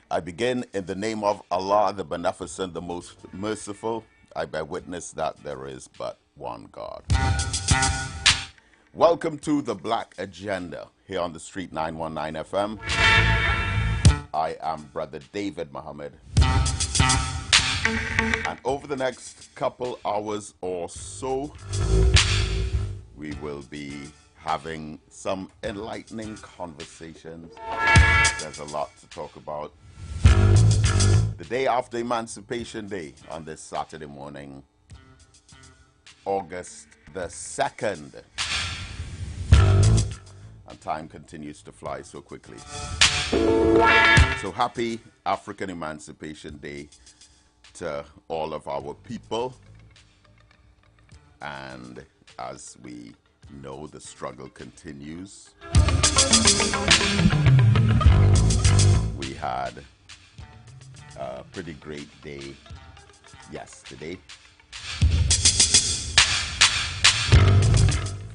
I begin in the name of Allah, the Beneficent, the Most Merciful. I bear witness that there is but one God. Welcome to the Black Agenda here on the Street 919 FM. I am Brother David Muhammad. And over the next couple hours or so, we will be having some enlightening conversations. There's a lot to talk about. The day after Emancipation Day on this Saturday morning, August the 2nd. And time continues to fly so quickly. So happy African Emancipation Day to all of our people. And as we know, the struggle continues. We had a pretty great day yesterday.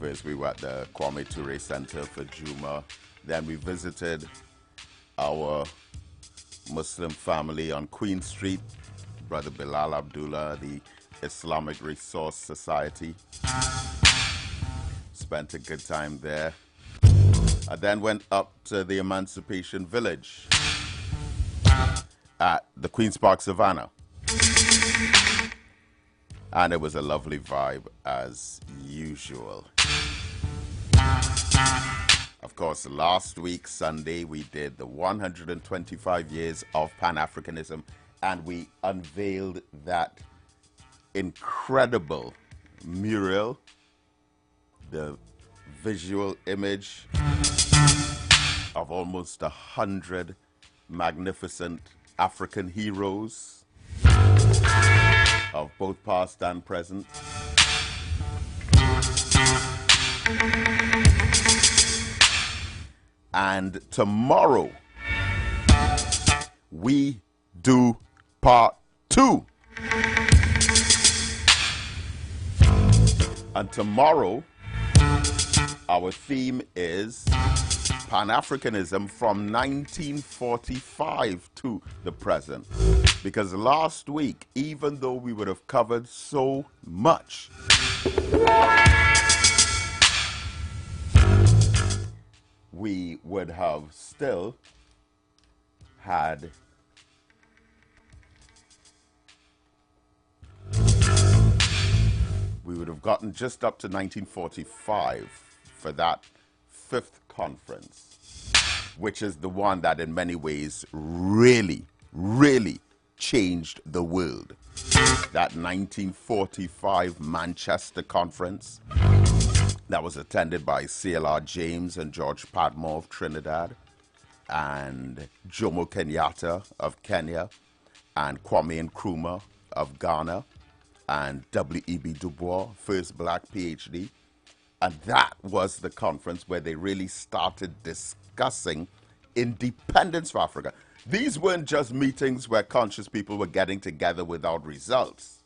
First, we were at the Kwame Ture Center for Juma. Then we visited our Muslim family on Queen Street, Brother Bilal Abdullah, the Islamic Resource Society. Spent a good time there. I then went up to the Emancipation Village at the Queen's Park Savannah. And it was a lovely vibe as usual. Of course, last week, Sunday, we did the 125 years of Pan-Africanism, and we unveiled that incredible mural, the visual image of almost 100 magnificent African heroes of both past and present. And tomorrow, we do part 2. And tomorrow, our theme is Pan-Africanism from 1945 to the present. Because last week, even though we would have covered so much, we would have still had we would have gotten just up to 1945 for that 5th conference, which is the one that in many ways really changed the world. That 1945 Manchester conference that was attended by CLR James and George Padmore of Trinidad, and Jomo Kenyatta of Kenya, and Kwame Nkrumah of Ghana, and W.E.B. Du Bois, first black PhD. And that was the conference where they really started discussing independence for Africa. These weren't just meetings where conscious people were getting together without results.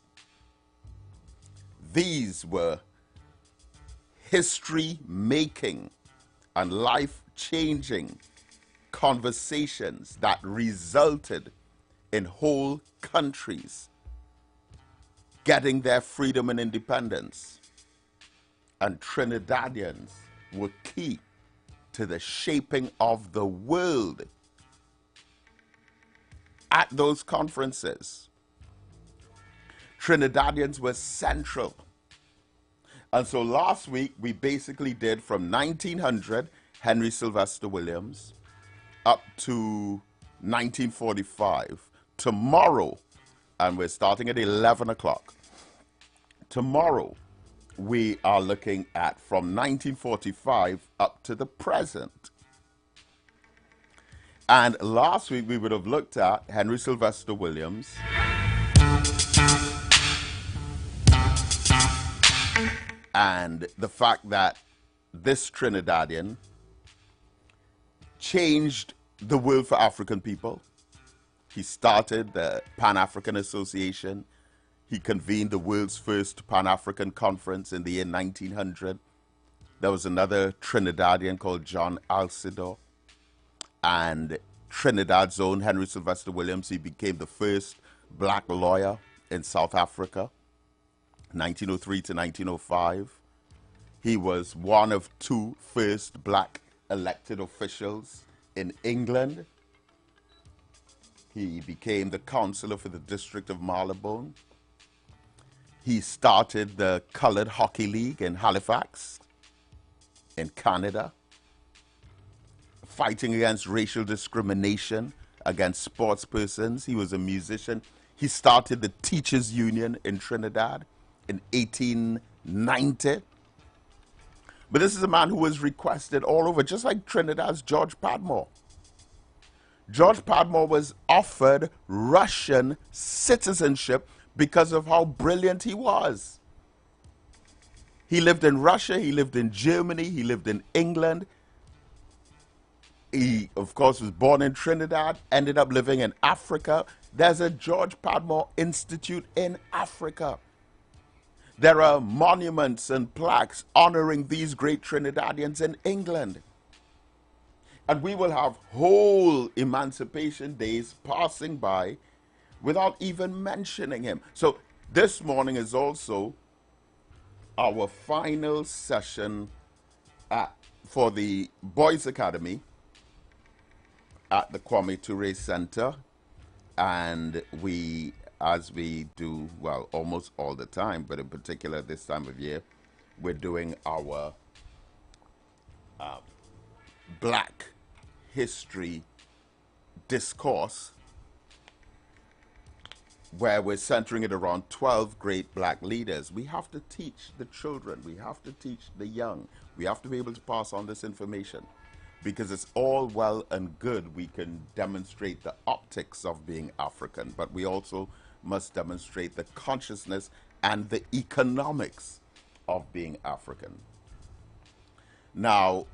These were history-making and life-changing conversations that resulted in whole countries getting their freedom and independence. And Trinidadians were key to the shaping of the world at those conferences. Trinidadians were central. And so last week, we basically did from 1900, Henry Sylvester Williams, up to 1945. Tomorrow, and we're starting at 11 o'clock. Tomorrow, we are looking at from 1945 up to the present. And last week, we would have looked at Henry Sylvester Williams, and the fact that this Trinidadian changed the world for African people. He started the Pan-African Association. He convened the world's first Pan-African conference in the year 1900. There was another Trinidadian called John Alcidor. And Trinidad's own Henry Sylvester Williams. He became the first black lawyer in South Africa, 1903 to 1905. He was one of two first black elected officials in England. He became the councillor for the District of Marylebone. He started the Colored Hockey League in Halifax, in Canada, fighting against racial discrimination against sports persons. He was a musician. He started the Teachers Union in Trinidad in 1890. But this is a man who was requested all over, just like Trinidad's George Padmore. George Padmore was offered Russian citizenship because of how brilliant he was. He lived in Russia, he lived in Germany, he lived in England. He, of course, was born in Trinidad, ended up living in Africa. There's a George Padmore Institute in Africa. There are monuments and plaques honoring these great Trinidadians in England. And we will have whole Emancipation Days passing by without even mentioning him. So this morning is also our final session for the Boys Academy at the Kwame Ture Center. And we, as we do, well, almost all the time, but in particular this time of year, we're doing our Black History discourse, where we're centering it around 12 great black leaders. We have to teach the children, we have to teach the young, we have to be able to pass on this information, because it's all well and good we can demonstrate the optics of being African, but we also must demonstrate the consciousness and the economics of being African. Now,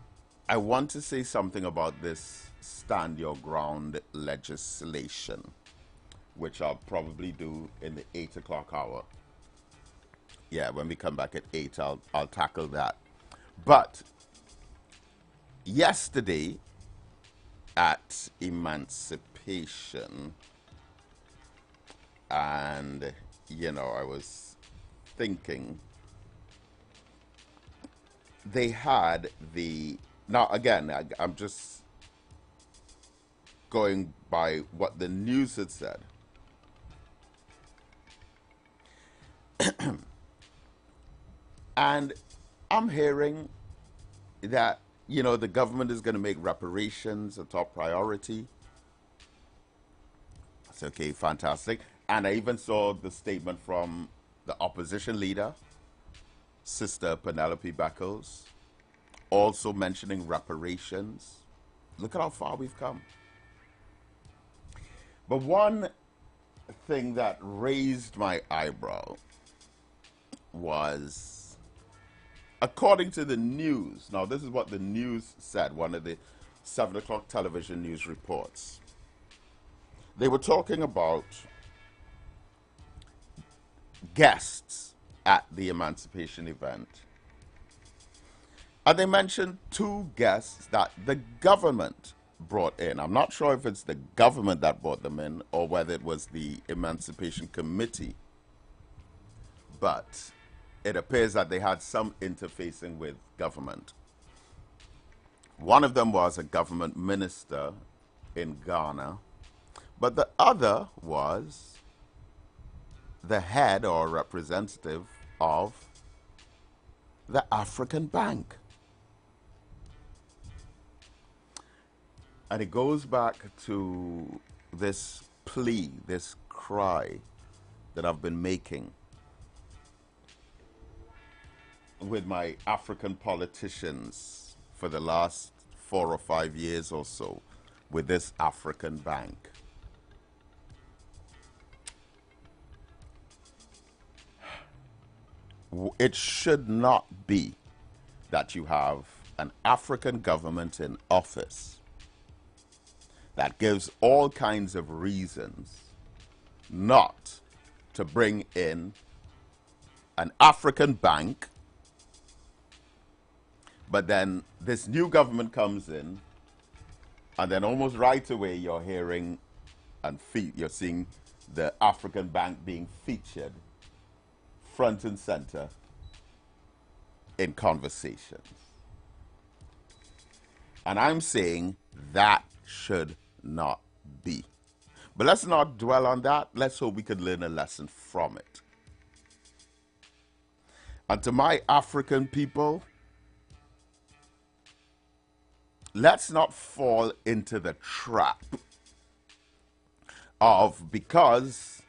I want to say something about this Stand Your Ground legislation, which I'll probably do in the 8 o'clock hour. Yeah, when we come back at 8, I'll tackle that. But yesterday at Emancipation, and, you know, I was thinking, they had the, now again, I'm just going by what the news had said. And I'm hearing that, you know, the government is going to make reparations a top priority. It's okay, fantastic. And I even saw the statement from the opposition leader, Sister Penelope Beckles, also mentioning reparations. Look at how far we've come. But one thing that raised my eyebrow was, according to the news, now this is what the news said, one of the 7 o'clock television news reports. They were talking about guests at the Emancipation event. And they mentioned 2 guests that the government brought in. I'm not sure if it's the government that brought them in or whether it was the Emancipation Committee. But it appears that they had some interfacing with government. One of them was a government minister in Ghana, but the other was the head or representative of the African Bank. And it goes back to this plea, this cry that I've been making with my African politicians for the last 4 or 5 years or so with this African Bank. It should not be that you have an African government in office that gives all kinds of reasons not to bring in an African bank, but then this new government comes in And then almost right away, you're hearing and you're seeing the African Bank being featured front and center in conversations. And I'm saying that should not be. But let's not dwell on that. Let's hope we could learn a lesson from it. And to my African people, let's not fall into the trap of, because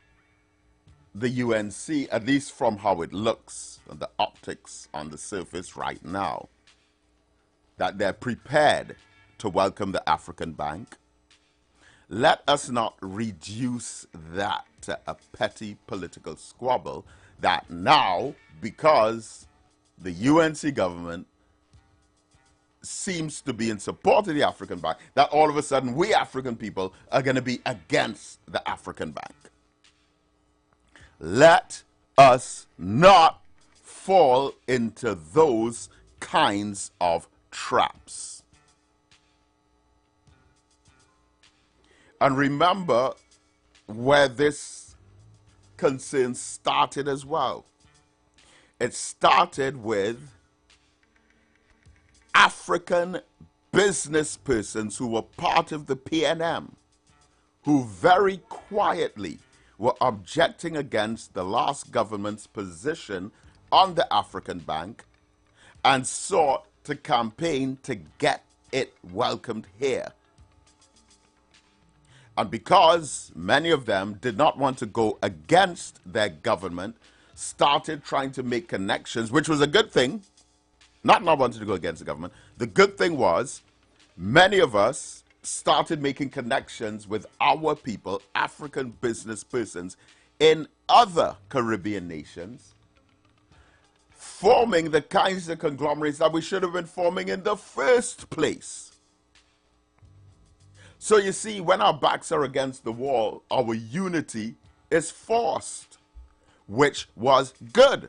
the UNC, at least from how it looks, and the optics on the surface right now, that they're prepared to welcome the African Bank. Let us not reduce that to a petty political squabble that now, because the UNC government seems to be in support of the African Bank, that all of a sudden we African people are going to be against the African Bank. Let us not fall into those kinds of traps. And remember where this concern started as well. It started with African business persons who were part of the PNM, who very quietly were objecting against the last government's position on the African Bank and sought to campaign to get it welcomed here. And because many of them did not want to go against their government, started trying to make connections, which was a good thing, not wanting to go against the government. The good thing was many of us started making connections with our people, African business persons in other Caribbean nations, forming the kinds of conglomerates that we should have been forming in the first place. So you see, when our backs are against the wall, our unity is forced, which was good.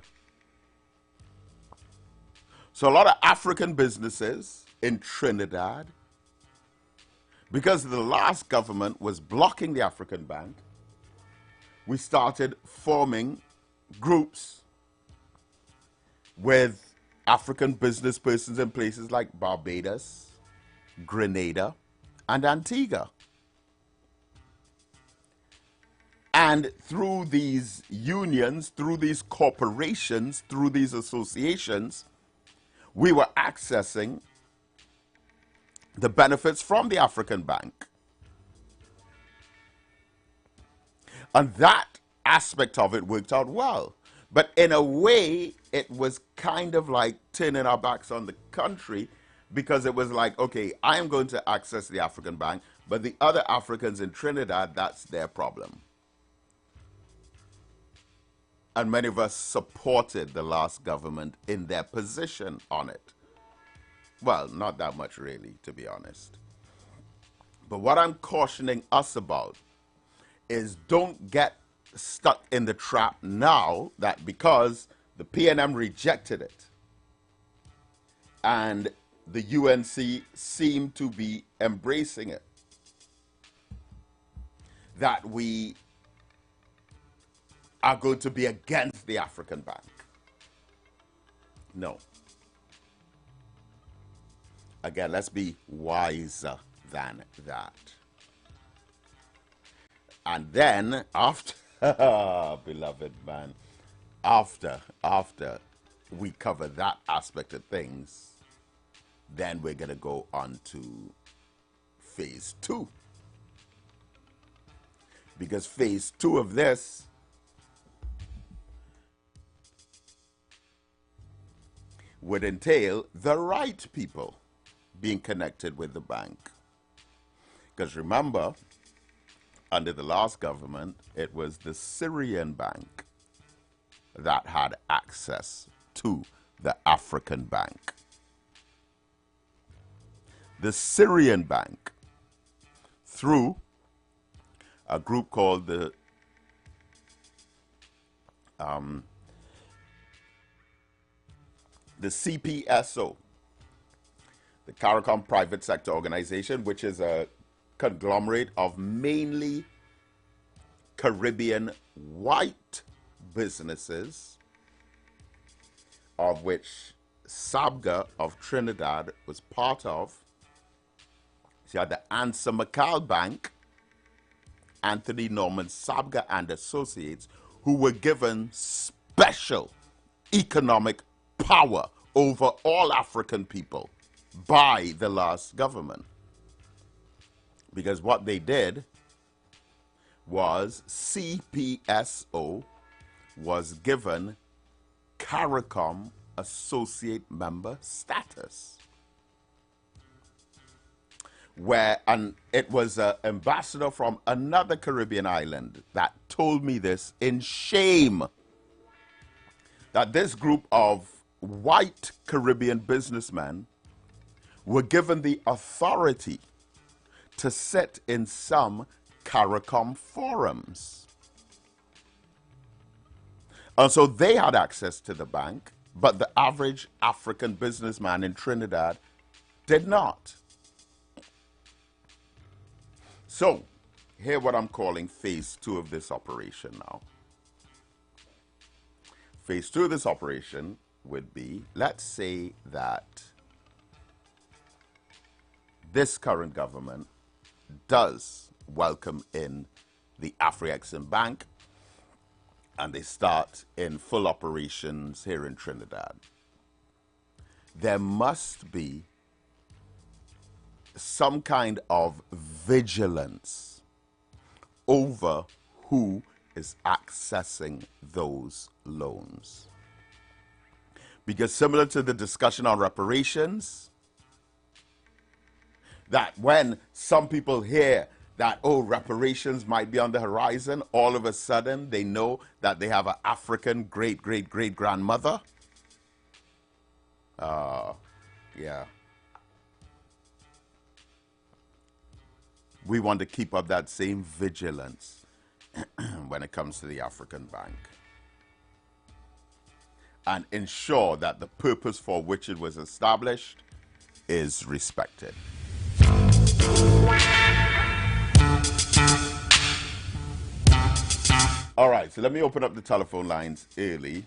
So a lot of African businesses in Trinidad, because the last government was blocking the African Bank, we started forming groups with African business persons in places like Barbados, Grenada, and Antigua. And through these unions, through these corporations, through these associations, we were accessing the benefits from the African Bank. And that aspect of it worked out well. But in a way, it was kind of like turning our backs on the country, because it was like, okay, I am going to access the African Bank, but the other Africans in Trinidad, that's their problem. And many of us supported the last government in their position on it. Well, not that much really, to be honest. But what I'm cautioning us about is don't get stuck in the trap now that because the PNM rejected it and the UNC seemed to be embracing it, that we are going to be against the African Bank. No. Again, let's be wiser than that. And then after, beloved man, after we cover that aspect of things, then we're going to go on to phase 2. Because phase 2 of this would entail the right people being connected with the bank. Because remember, under the last government, it was the Syrian bank that had access to the African Bank. The Syrian bank, through a group called the CPSO, The CARICOM Private Sector Organization, which is a conglomerate of mainly Caribbean white businesses, of which SABGA of Trinidad was part of. So you had the Ansa McCall Bank, Anthony Norman Sabga and Associates, who were given special economic power over all African people by the last government. Because what they did was CPSO was given CARICOM associate member status, and it was an ambassador from another Caribbean island that told me this in shame, that this group of white Caribbean businessmen were given the authority to sit in some CARICOM forums. And so they had access to the bank, but the average African businessman in Trinidad did not. So, here what I'm calling phase 2 of this operation now. Phase 2 of this operation would be, let's say that this current government does welcome in the Afri-Exim Bank, and they start in full operations here in Trinidad. There must be some kind of vigilance over who is accessing those loans. Because similar to the discussion on reparations, that when some people hear that, oh, reparations might be on the horizon, all of a sudden they know that they have an African great-great-great-grandmother. Yeah. We want to keep up that same vigilance when it comes to the African Bank, and ensure that the purpose for which it was established is respected. All right, so let me open up the telephone lines early.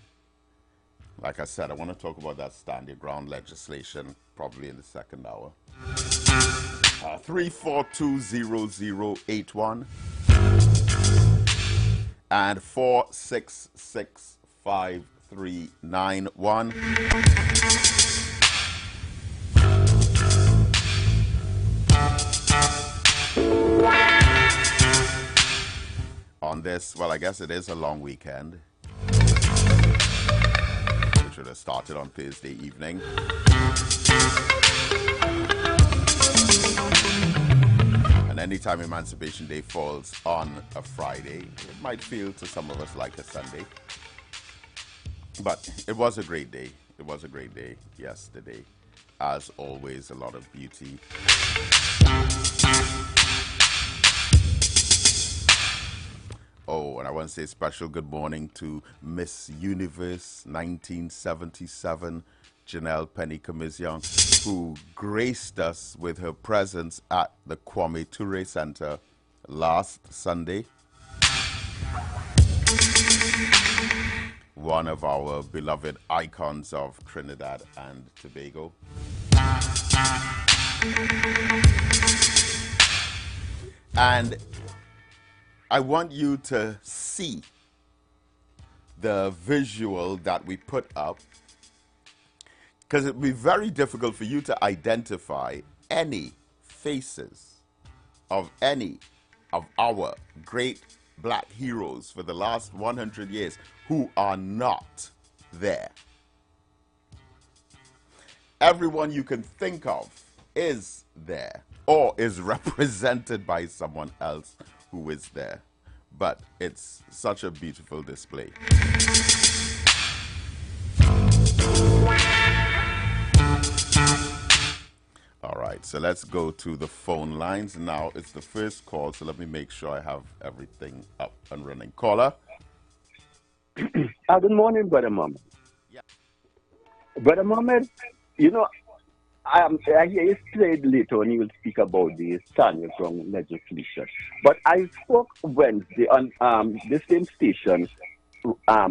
Like I said, I want to talk about that stand your ground legislation probably in the second hour. 3420081 and 4665391. On this, well, I guess it is a long weekend, which would have started on Thursday evening. And anytime Emancipation Day falls on a Friday, it might feel to some of us like a Sunday. But it was a great day. It was a great day yesterday. As always, a lot of beauty. Oh, and I want to say a special good morning to Miss Universe 1977, Janelle Penny Kamizion, who graced us with her presence at the Kwame Ture Center last Sunday. One of our beloved icons of Trinidad and Tobago. And I want you to see the visual that we put up, because it would be very difficult for you to identify any faces of any of our great black heroes for the last 100 years who are not there. Everyone you can think of is there or is represented by someone else who is there. But it's such a beautiful display. All right, so let's go to the phone lines. Now it's the first call, so let me make sure I have everything up and running. Caller? Good morning, Brother Mohammed. Yeah. Brother Mohammed, you know, I hear you said later on you will speak about the Stanley Ground legislation. But I spoke Wednesday on the same station, a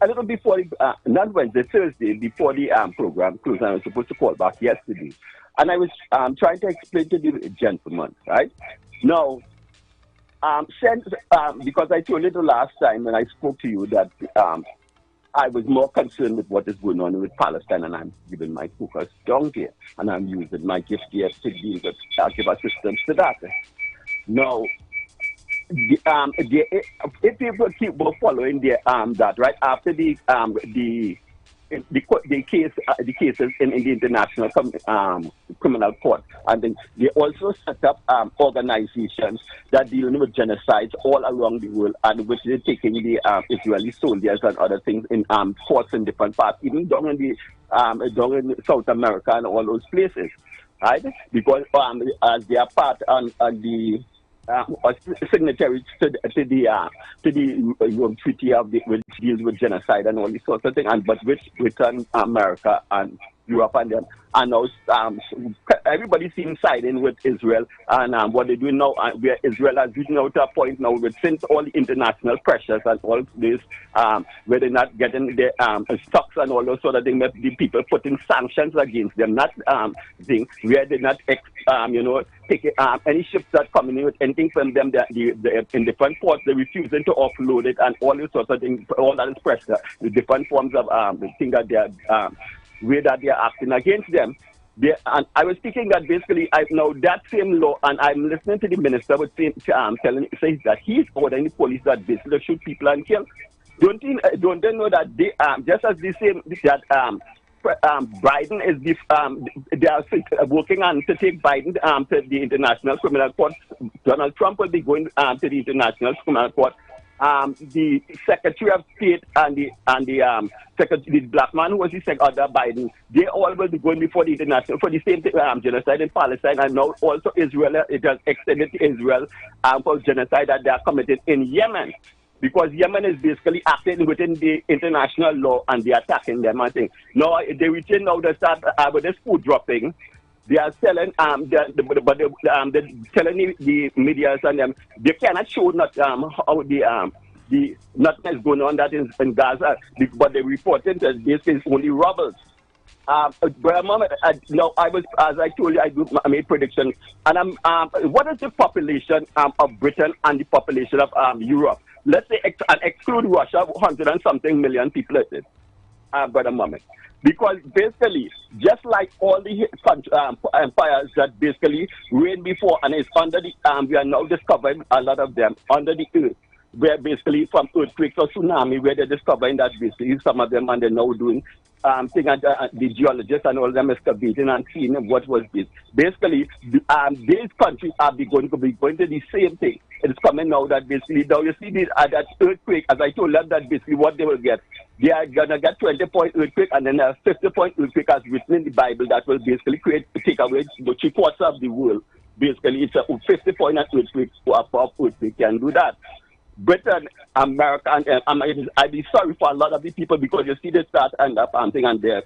little before, not Wednesday, Thursday, before the program closed. I was supposed to call back yesterday. And I was trying to explain to the gentleman, right? Now, since, because I told you the last time when I spoke to you that I was more concerned with what is going on with Palestine, and I'm giving my focus down here, and I'm using my gift here to deal with, give assistance to that. Now, if people keep following that right after the cases in the international criminal court, and then they also set up organizations that deal with genocides all around the world, and which they're taking the Israeli soldiers and other things in courts in different parts, even down down in South America and all those places, right? Because as they are part on the signatories to the Rome Treaty which deals with genocide and all these sorts of things, and but which Britain, America, and Europe and them, and now everybody seems siding with Israel, and what they're doing now, where Israel has reached out to a point now, with since all the international pressures and all this, where they're not getting their stocks and all those sort of things, the people putting sanctions against them, not where they're not taking any ships that come in with anything from them, in different ports, they're refusing to offload it, and all these sorts of things, all that is pressure, the different forms of the thing that they're way that they're acting against them. And I was thinking that basically, I know that same law, and I'm listening to the minister with saying that he's ordering the police that basically shoot people and kill. Don't they know that they just as the same that Biden is they are working on to take Biden to the International Criminal Court. Donald Trump will be going to the International Criminal Court. The Secretary of State and the black man who was the other Biden, they all will be going before the international for the same genocide in Palestine, and now also Israel. It has extended to Israel for genocide that they are committed in Yemen, because Yemen is basically acting within the international law, and they are attacking them. I think now they retain now they start with this food dropping. They are selling, they're telling the media and them they cannot show how the nothing is going on that is in Gaza, but they reported that this is only rebels. But now I was, as I told you, I made predictions, and what is the population of Britain and the population of Europe? Let's say and exclude Russia, 100 and something million people is it, Brother Mohammed. Because basically, just like all the empires that basically reigned before and is under the, we are now discovering a lot of them under the earth, where basically from earthquakes or tsunami, where they're discovering that basically some of them, and they're now doing the geologists and all them excavating and seeing what was this. Basically, these countries are going to be going to the same thing. It's coming now that basically, now you see this, that earthquake, as I told them, that basically what they will get, they are going to get 20-point earthquake, and then a 50-point earthquake as written in the Bible that will basically take away the 3/4 of the world. Basically, it's a 50-point earthquake, above earthquake can do that. Britain, America, and I'd be sorry for a lot of the people, because you see they start and up and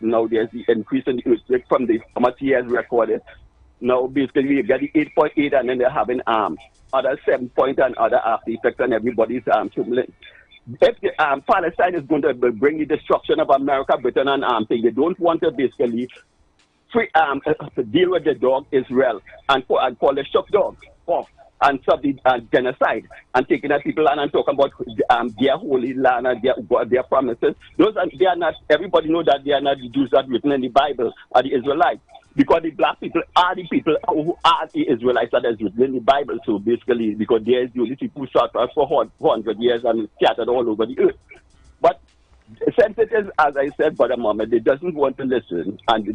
now there's the increase in the earthquake from the how much years recorded. Now basically you get the 8.8, and then they're having other 7 point and other after effects, and everybody's turbulent. If Palestine is going to bring the destruction of America, Britain, and they don't want to basically deal with the dog Israel and call the shock dog off and stop the genocide and taking the people and talking about their holy land and their promises. They are not. Everybody know that they are not the Jews that written in the Bible or the Israelites, because the black people are the people who are the Israelites that is written in the Bible. So basically, because they are the only people who sought us for 400 years and scattered all over the earth. But since it is, as I said, Brother Mohammed, they doesn't want to listen, and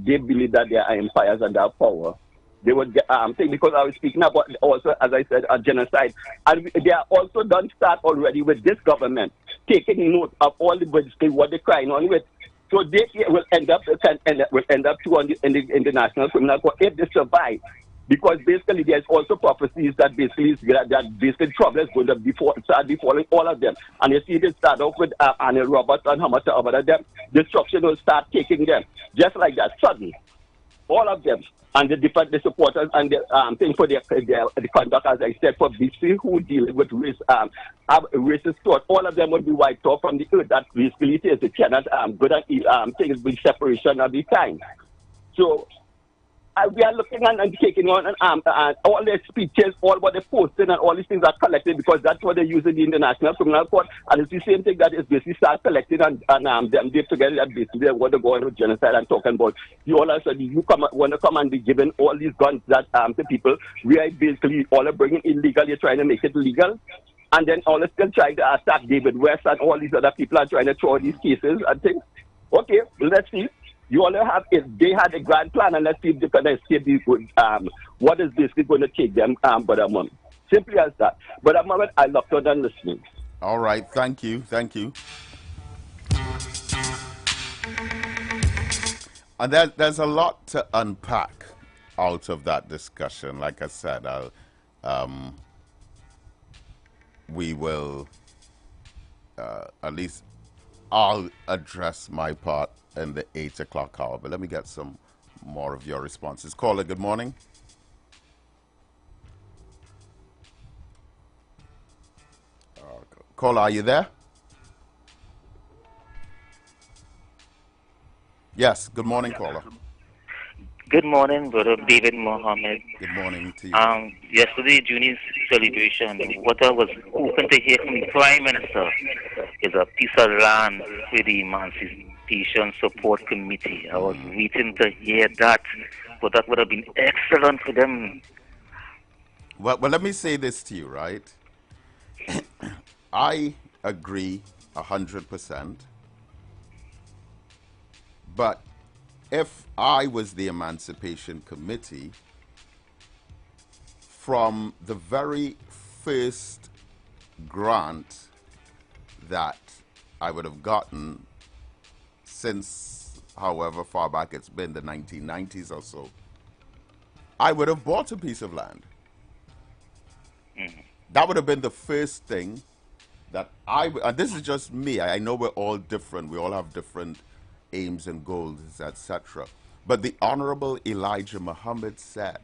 they believe that they are empires and they have power. They would get because I was speaking about also, as I said, a genocide, and they are also done start already with this government taking note of all the what they're crying on with. So they will end up in the International Criminal Court if they survive, because basically there's also prophecies that basically trouble is going to start befalling all of them, and you see they start off with Annie Roberts and how much of them destruction will start taking them just like that suddenly. all of them, and the supporters and the thing for the conduct, as I said, for BC who deal with race, have racist thought, all of them would be wiped off from the earth. That basically says it cannot good and things with separation of the time. So we are looking and taking on all their speeches, all what they're posting, and all these things are collected because that's what they use in the International Criminal Court. And it's the same thing that is basically start collecting and them deal together that basically they want to go into genocide and talking about. You all of a sudden, you want to come and be given all these guns that to people. We are basically all are bringing illegal, you're trying to make it legal. And then all are still trying to attack David West and all these other people are trying to throw these cases and things. Okay, let's see. You all have it. They had a grand plan, and let's see if they can escape these. What is basically going to take them? But a moment, simply as that. But a moment, I looked on and listening. All right, thank you, thank you. And there's a lot to unpack out of that discussion. Like I said, we will at least I'll address my part in the 8 o'clock hour, but let me get some more of your responses. Caller, good morning. Caller, are you there? Yes, good morning, caller. Good morning, Brother David Mohammed. Good morning to you. Yesterday, Juni's celebration, what I was hoping to hear from the Prime Minister is a piece of land for the Emancipation Support Committee. I was waiting to hear that, but that would have been excellent for them. Well, let me say this to you, right? I agree 100%, but if I was the Emancipation Committee, from the very first grant that I would have gotten since however far back it's been, the 1990s or so, I would have bought a piece of land. That would have been the first thing that and this is just me, I know we're all different, we all have different aims and goals, etc. But the Honorable Elijah Muhammad said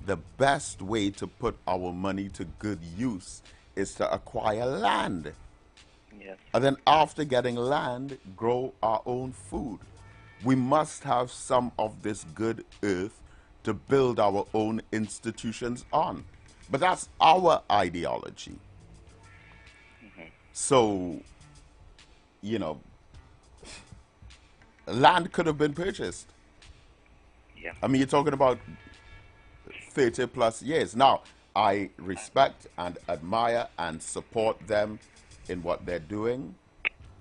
the best way to put our money to good use is to acquire land. Yes. And then after getting land, grow our own food. We must have some of this good earth to build our own institutions on. But that's our ideology. So, you know, land could have been purchased. Yeah. I mean, you're talking about 30 plus years. Now, I respect and admire and support them in what they're doing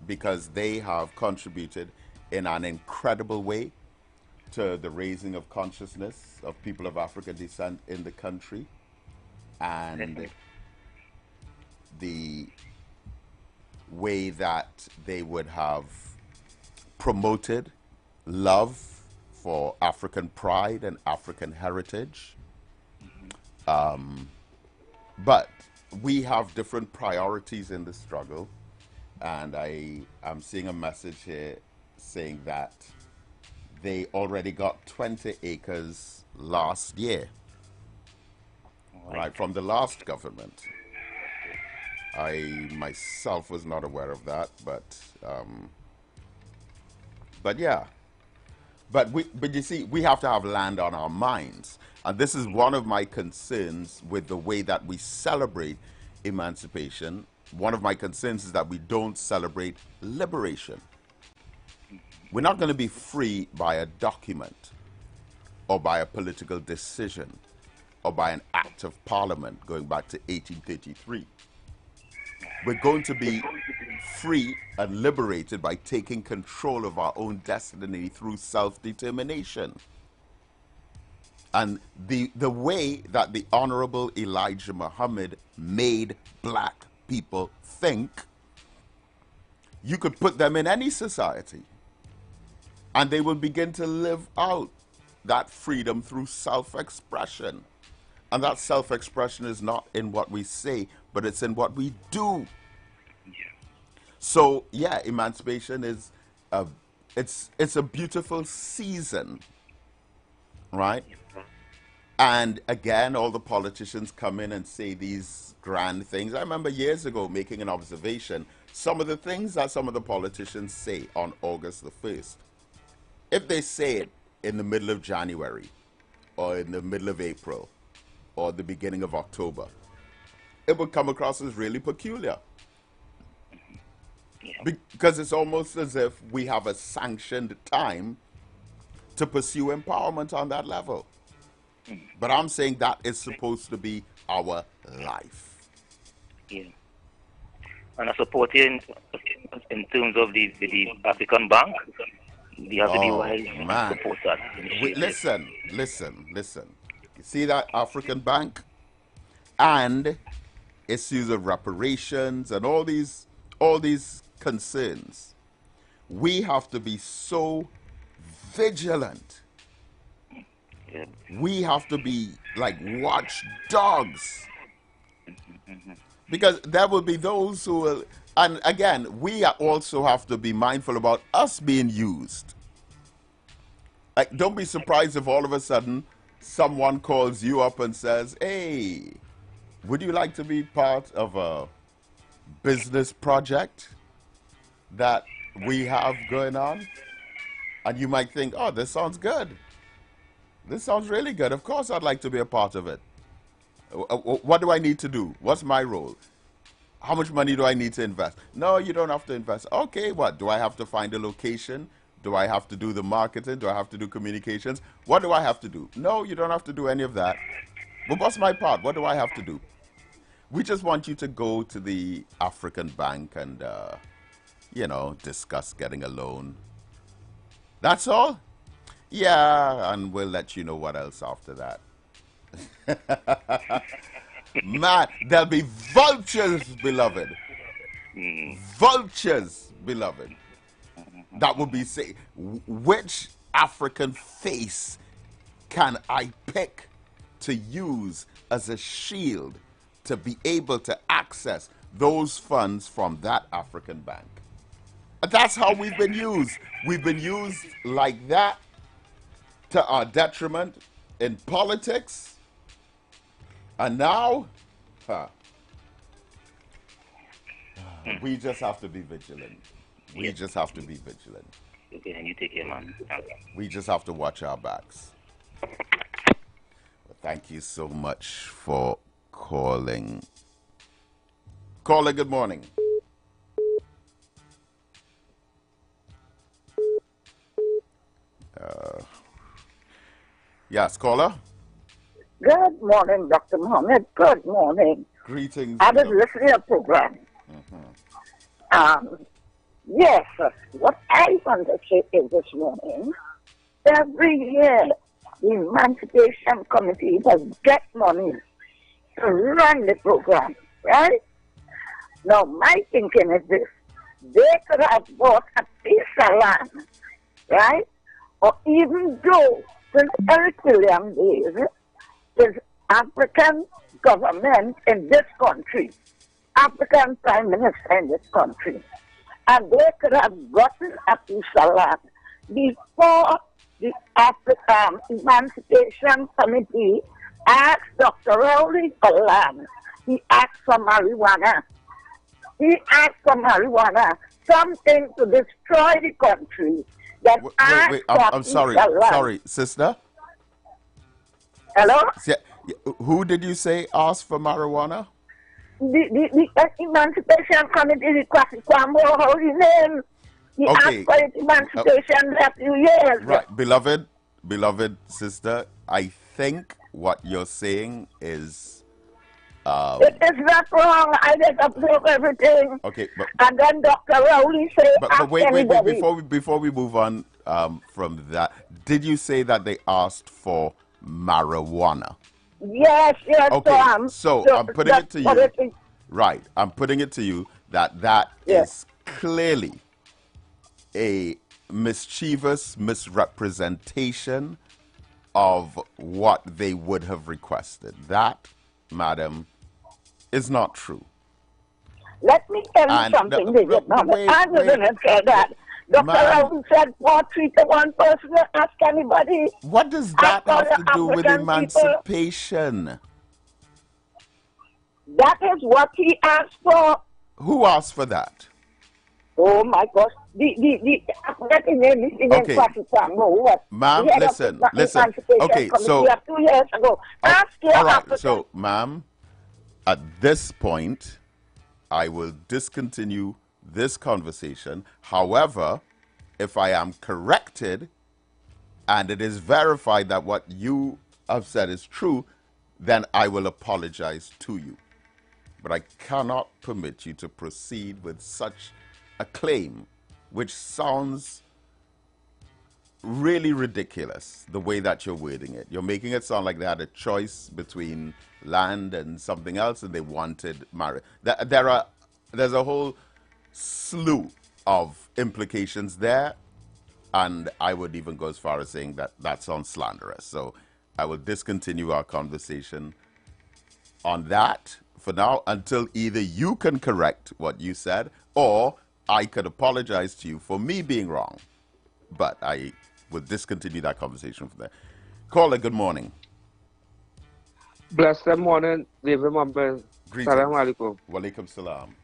because they have contributed in an incredible way to the raising of consciousness of people of African descent in the country and the way that they would have promoted love for African pride and African heritage. But we have different priorities in the struggle, and I am seeing a message here saying that they already got 20 acres last year, right, from the last government. I myself was not aware of that, but yeah. But you see, we have to have land on our minds. And this is one of my concerns with the way that we celebrate emancipation. One of my concerns is that we don't celebrate liberation. We're not going to be free by a document or by a political decision or by an act of parliament going back to 1833. We're going to be free and liberated by taking control of our own destiny through self-determination. And the way that the Honorable Elijah Muhammad made black people think, you could put them in any society and they will begin to live out that freedom through self-expression. And that self-expression is not in what we say, but it's in what we do. So yeah, emancipation is it's a beautiful season right? And again, all the politicians come in and say these grand things. I remember years ago making an observation. Some of the things that some of the politicians say on August the 1st, if they say it in the middle of January or in the middle of April or the beginning of October, it would come across as really peculiar. Because it's almost as if we have a sanctioned time to pursue empowerment on that level. But I'm saying that is supposed to be our life. Yeah. And I support you in terms of the African Bank. We have to be wise and support that initiative. Listen. You see that African Bank and issues of reparations and all these concerns. We have to be so vigilant. Yeah. We have to be like watchdogs. Because there will be those who will, and again, we also have to be mindful about us being used. Like, don't be surprised if all of a sudden someone calls you up and says, hey, would you like to be part of a business project that we have going on? And you might think, oh, this sounds good. This sounds really good. Of course I'd like to be a part of it. What do I need to do? What's my role? How much money do I need to invest? No, you don't have to invest. Okay, what? Do I have to find a location? Do I have to do the marketing? Do I have to do communications? What do I have to do? No, you don't have to do any of that. But what's my part? What do I have to do? We just want you to go to the African Bank and, discuss getting a loan. That's all? Yeah, and we'll let you know what else after that. Man, there'll be vultures, beloved. Vultures, beloved. That would be say, which African face can I pick to use as a shield to be able to access those funds from that African bank? That's how we've been used. We've been used like that to our detriment in politics. And now, we just have to be vigilant. We just have to be vigilant. Okay, and you take care, man. Okay. We just have to watch our backs. Well, thank you so much for calling. Caller, good morning. Yes, caller. Good morning, Dr. Mohammed. Good morning. Greetings. I was listening to a program. Yes, what I want to say is this morning, every year the Emancipation Committee does get money to run the program, right? Now, my thinking is this. They could have bought a piece of land, right? Or even though, since Eric Williams days, there's African government in this country, African Prime Minister in this country, and they could have gotten a piece of land before the African Emancipation Committee asked Dr. Rowley for land. He asked for marijuana. He asked for marijuana, something to destroy the country. That wait, I'm sorry, sister. Hello? Who did you say asked for marijuana? The Emancipation Committee requested Kwambo Holy Name. He asked for its emancipation a few years. Right, beloved sister, I think what you're saying is... it is not wrong. I just observe everything. Okay, but... And then Dr. Rowley said, But wait, before we move on from that, did you say that they asked for marijuana? Yes. Okay, so I'm putting it to you. Right, I'm putting it to you that is clearly a mischievous misrepresentation of what they would have requested. That, madam, is not true. Let me tell you something, I didn't say that. Dr. Ma'am. Raoul said 4 3 to 1 person. Ask anybody. What does that Ask all have the to do with African people. emancipation? That is what he asked for. Who asked for that? Oh my gosh. The African name is in Okay. Pakistan. No, what? Ma'am, The head of listen, the listen. Emancipation Okay, Committee so- of 2 years ago. Ask your All right, African. so, ma'am, at this point, I will discontinue this conversation. However, if I am corrected and it is verified that what you have said is true, then I will apologize to you. But I cannot permit you to proceed with such a claim, which sounds really ridiculous, the way that you're wording it. You're making it sound like they had a choice between land and something else and they wanted marriage. There's a whole slew of implications there, and I would even go as far as saying that that sounds slanderous. So I will discontinue our conversation on that for now until either you can correct what you said or I could apologize to you for me being wrong. But I will discontinue that conversation from there. Caller, good morning. Blessed morning, David Mohammed. Greetings. Salam alaikum. Walaikum salam.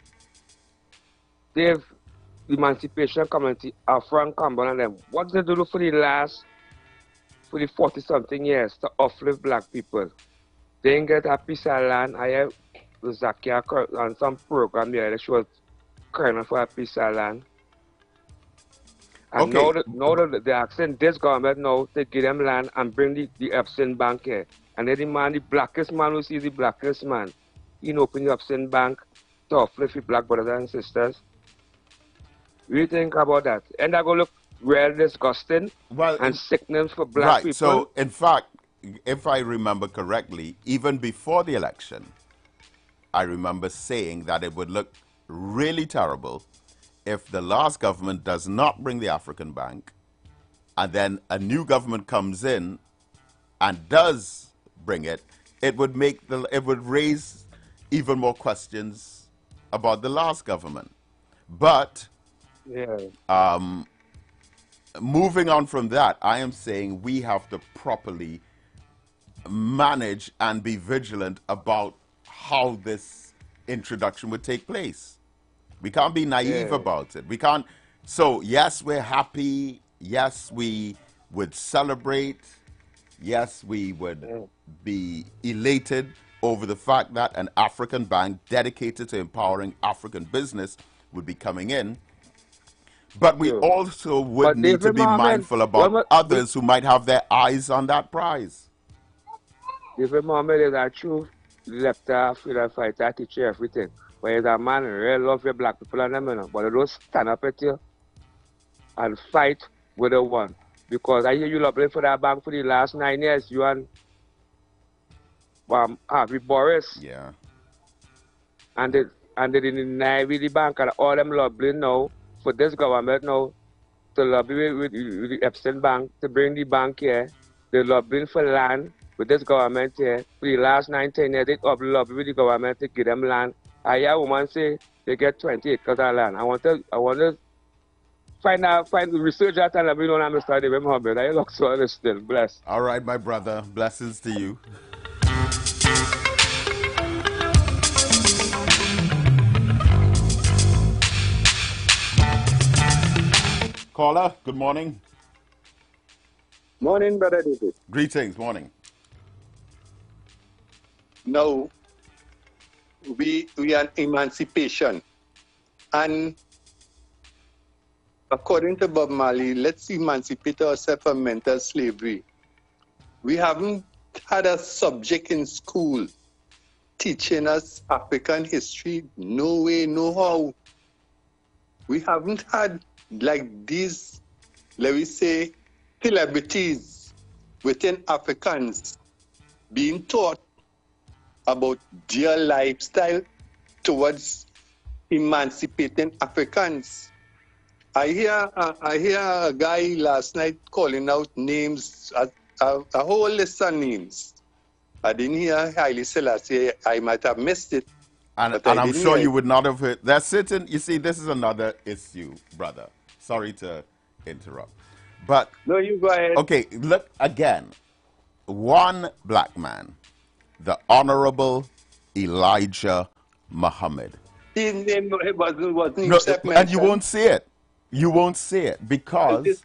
Dave, Emancipation Committee, Frank Campbell and them, what did they do for the 40-something years to uplift black people? They didn't get a piece of land. I have Zakia on some program here that she was crying for a piece of land. And Okay. now that they're asking this government now to give them land and bring the Epstein Bank here. And then the blackest man who sees the blackest man, he open the Epstein Bank to uplift the black brothers and sisters. What do you think about that? And that going to look real disgusting and sickening for black people. So, in fact, if I remember correctly, even before the election, I remember saying that it would look really terrible if the last government does not bring the African Bank, and then a new government comes in and does bring it. It would raise even more questions about the last government. But moving on from that, I am saying we have to properly manage and be vigilant about how this introduction would take place. We can't be naive about it. We can't. So, yes, we're happy. Yes, we would celebrate. Yes, we would be elated over the fact that an African bank dedicated to empowering African business would be coming in. But we also would need to be mindful about others who might have their eyes on that prize. David Mohammed is a true left freedom fighter, teacher, everything. But he's a man who really love your black people and them, you know. But they don't stand up at you and fight with the one. Because I hear you lobbying for that bank for the last 9 years. You and Harvey Boris. Yeah. And they didn't deny with the bank and all them lobbying now for this government now to lobby with the Epstein Bank to bring the bank here. They're lobbying for land with this government here. For the last 9-10 years, they lobby with the government to give them land. I hear a woman say they get 20 acres of land. I want to find research that and let me know I'm starting with Mohammed. I look so still blessed. All right, my brother. Blessings to you. Caller, good morning. Morning, Brother David. Greetings, morning. Now, we are emancipation. And according to Bob Marley, let's emancipate ourselves from mental slavery. We haven't had a subject in school teaching us African history. No way, no how. We haven't had like these, let me say, celebrities within Africans being taught about their lifestyle towards emancipating Africans. I hear a guy last night calling out names, a whole list of names. I didn't hear Haile Selassie. I might have missed it. And I'm sure you would not have heard. There's certain, you see, this is another issue, brother. Sorry to interrupt. But no, you go ahead. Okay, look again. One black man, the Honorable Elijah Muhammad. His name wasn't No, except and you mentioned. won't see it. You won't see it because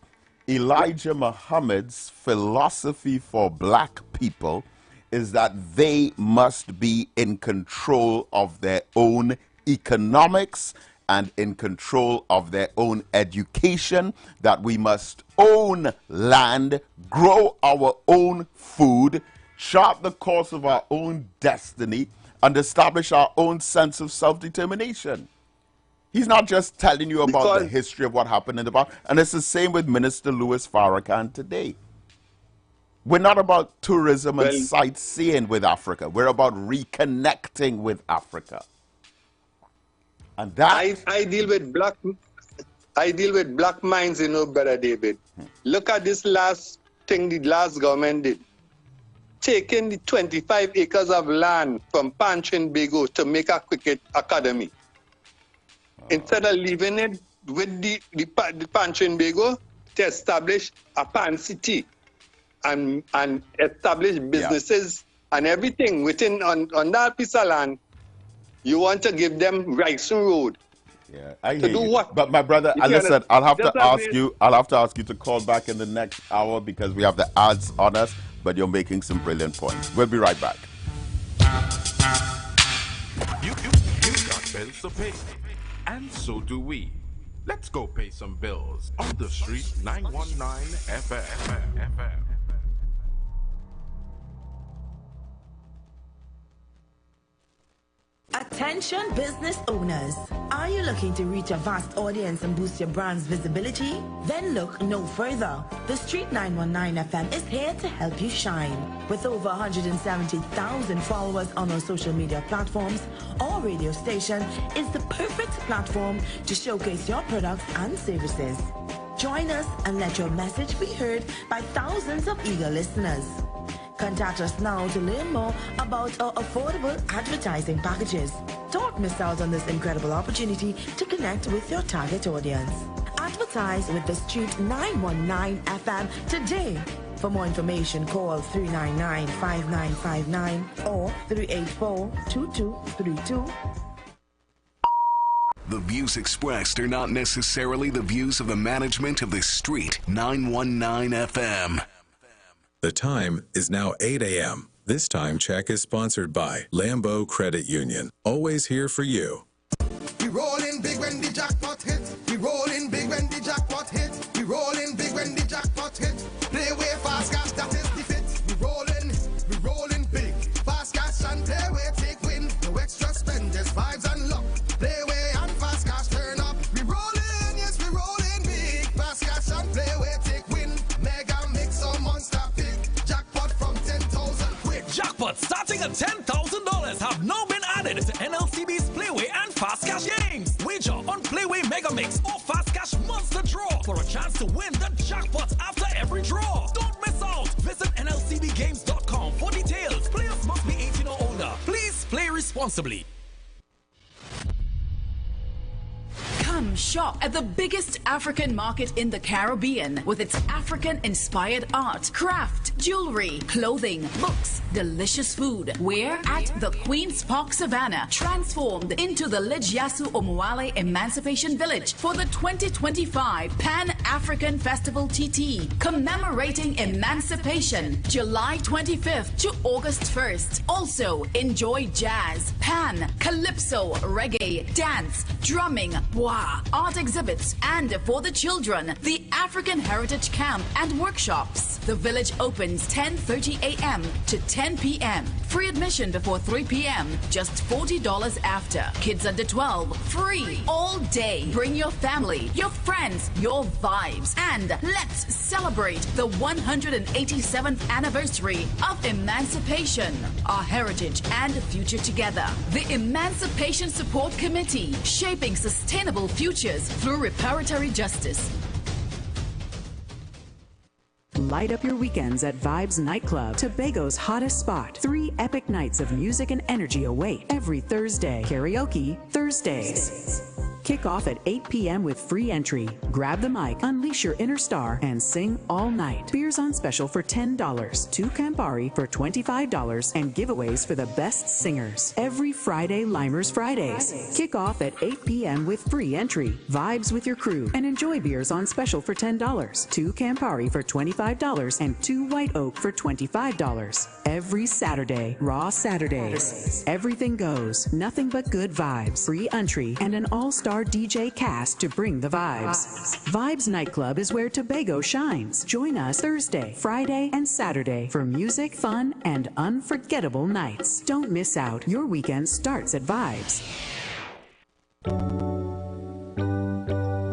Elijah Muhammad's philosophy for black people is that they must be in control of their own economics and in control of their own education, that we must own land, grow our own food, chart the course of our own destiny, and establish our own sense of self-determination. He's not just telling you about the history of what happened in the past. And it's the same with Minister Louis Farrakhan today. We're not about tourism and sightseeing with Africa. We're about reconnecting with Africa. And that I deal with black minds, you know, Brother David. Look at this last thing the last government did. Taking the 25 acres of land from Trinbago to make a cricket academy. Instead of leaving it with the Trinbago to establish a Pan City and establish businesses and everything within on that piece of land, you want to give them rights and road. Yeah, I to hear do you. what? But my brother, listen, I'll have to ask you to call back in the next hour because we have the ads on us, but you're making some brilliant points. We'll be right back. You got bills to pay, and so do we. Let's go pay some bills on the street 919 FM. Attention business owners. Are you looking to reach a vast audience and boost your brand's visibility? Then look no further. The Street 919 FM is here to help you shine. With over 170,000 followers on our social media platforms, our radio station is the perfect platform to showcase your products and services. Join us and let your message be heard by thousands of eager listeners. Contact us now to learn more about our affordable advertising packages. Don't miss out on this incredible opportunity to connect with your target audience. Advertise with the Street 919 FM today. For more information, call 399-5959 or 384-2232. The views expressed are not necessarily the views of the management of the Street 919 FM. The time is now 8 a.m. This time check is sponsored by Lambeau Credit Union. Always here for you. We rollin' big when the jackpot hit. We rollin' big when the jackpot hit. We rollin' big when the jackpot hit. Play way fast cash, that is the fit. We rollin' big. Fast cash and play way take win. No extra spend, just vibes and luck. Play way and fast cash turn up. We rollin', yes we rollin' big. Fast cash and play way take win. Mega mix or monster pick. Jackpot from 10,000 quick. Jackpot starting at $10,000 have now been added to NLCB's Playway and Fast Cash games. Wager on Playway Mega Mix or Fast Cash Monster Draw for a chance to win the jackpot after every draw. Don't miss out. Visit NLCBgames.com for details. Players must be 18 or older. Please play responsibly. Come shop at the biggest African market in the Caribbean with its African-inspired art, craft, jewelry, clothing, books, delicious food. We're at the Queen's Park Savannah, transformed into the Lidjasu Omuale Emancipation Village for the 2025 Pan-African Festival TT, commemorating emancipation, July 25th to August 1st. Also, enjoy jazz, pan, calypso, reggae, dance, drumming, bois, art exhibits, and for the children, the African Heritage Camp and workshops. The village opens 10:30 a.m. to 10 p.m. Free admission before 3 p.m. Just $40 after. Kids under 12, free all day. Bring your family, your friends, your vibes, and let's celebrate the 187th anniversary of emancipation, our heritage and future together. The Emancipation Support Committee, shaping sustainable futures through reparatory justice. Light up your weekends at Vibes Nightclub, Tobago's hottest spot. 3 epic nights of music and energy await every Thursday. Karaoke Thursdays. Kick off at 8 p.m. with free entry. Grab the mic, unleash your inner star, and sing all night. Beers on special for $10, 2 Campari for $25, and giveaways for the best singers. Every Friday, Limers Fridays. Kick off at 8 p.m. with free entry. Vibes with your crew and enjoy beers on special for $10, 2 Campari for $25, and 2 White Oak for $25. Every Saturday, Raw Saturdays. Everything goes, nothing but good vibes. Free entry and an all-star DJ cast to bring the vibes. Vibes Nightclub is where Tobago shines. Join us Thursday, Friday, and Saturday for music, fun, and unforgettable nights. Don't miss out. Your weekend starts at Vibes.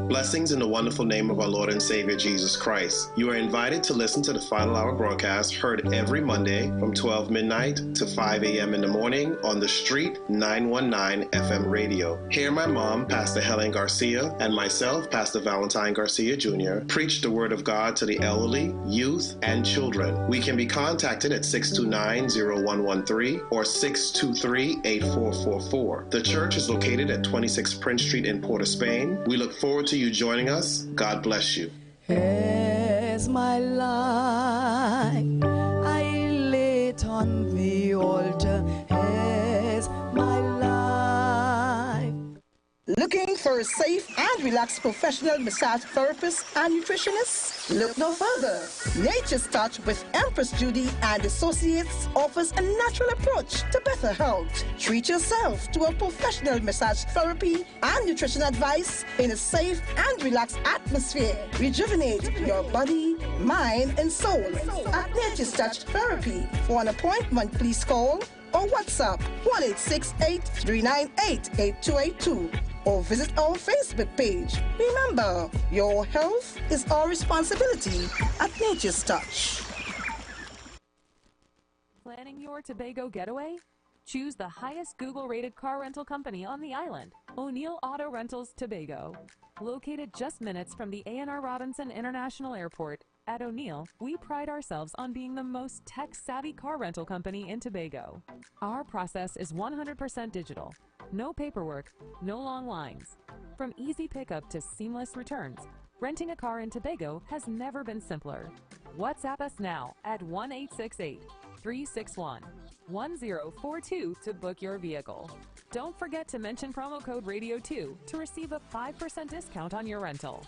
Blessings in the wonderful name of our Lord and Savior Jesus Christ. You are invited to listen to the Final Hour broadcast heard every Monday from 12 midnight to 5 a.m. in the morning on The Street 919 FM radio. Hear my mom, Pastor Helen Garcia, and myself, Pastor Valentine Garcia Jr., preach the Word of God to the elderly, youth, and children. We can be contacted at 629-0113 or 623-8444. The church is located at 26 Prince Street in Port of Spain. We look forward to you joining us. God bless you. As my life I lay it on the altar, as my life. Looking for a safe and relaxed professional massage therapist and nutritionist? Look no further. Nature's Touch with Empress Judy and Associates offers a natural approach to better health. Treat yourself to a professional massage therapy and nutrition advice in a safe and relaxed atmosphere. Rejuvenate your body, mind, and soul at Nature's Touch Therapy. For an appointment, please call or WhatsApp 1-868-398-8282 or visit our Facebook page. Remember, your health is our responsibility at Nature's Touch. Planning your Tobago getaway? Choose the highest Google-rated car rental company on the island, O'Neill Auto Rentals Tobago. Located just minutes from the A&R Robinson International Airport, at O'Neill, we pride ourselves on being the most tech-savvy car rental company in Tobago. Our process is 100% digital. No paperwork, no long lines. From easy pickup to seamless returns, renting a car in Tobago has never been simpler. WhatsApp us now at 1-868-361-1042 to book your vehicle. Don't forget to mention promo code RADIO2 to receive a 5% discount on your rental.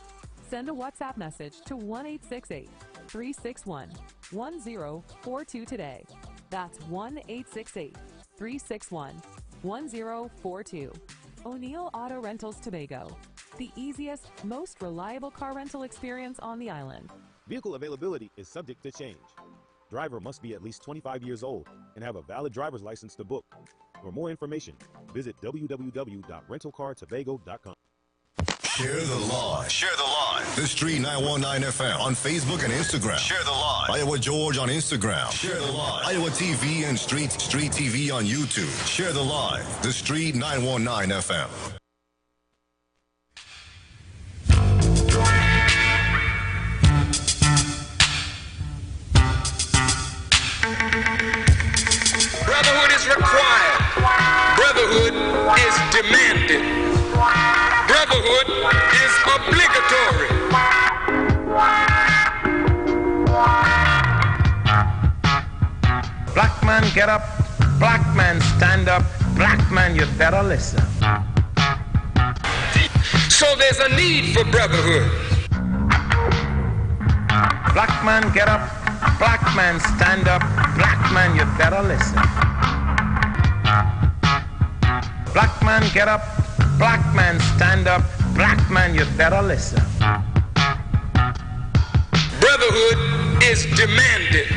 Send a WhatsApp message to 1-868-361-1042 today. That's 1-868-361-1042. O'Neill Auto Rentals Tobago, the easiest, most reliable car rental experience on the island. Vehicle availability is subject to change. Driver must be at least 25 years old and have a valid driver's license to book. For more information, visit www.rentalcartobago.com. Share the live. Share the live. The Street 919 FM on Facebook and Instagram. Share the live. Iowa George on Instagram. Share the live. Iowa TV and Street TV on YouTube. Share the live. The Street 919 FM. Brotherhood is required. Brotherhood is demanded. Brotherhood is obligatory. Black man, get up. Black man, stand up. Black man, you better listen. So there's a need for brotherhood. Black man, get up. Black man, stand up. Black man, you better listen. Black man, get up. Black man, stand up. Black man, you better listen. Brotherhood is demanded.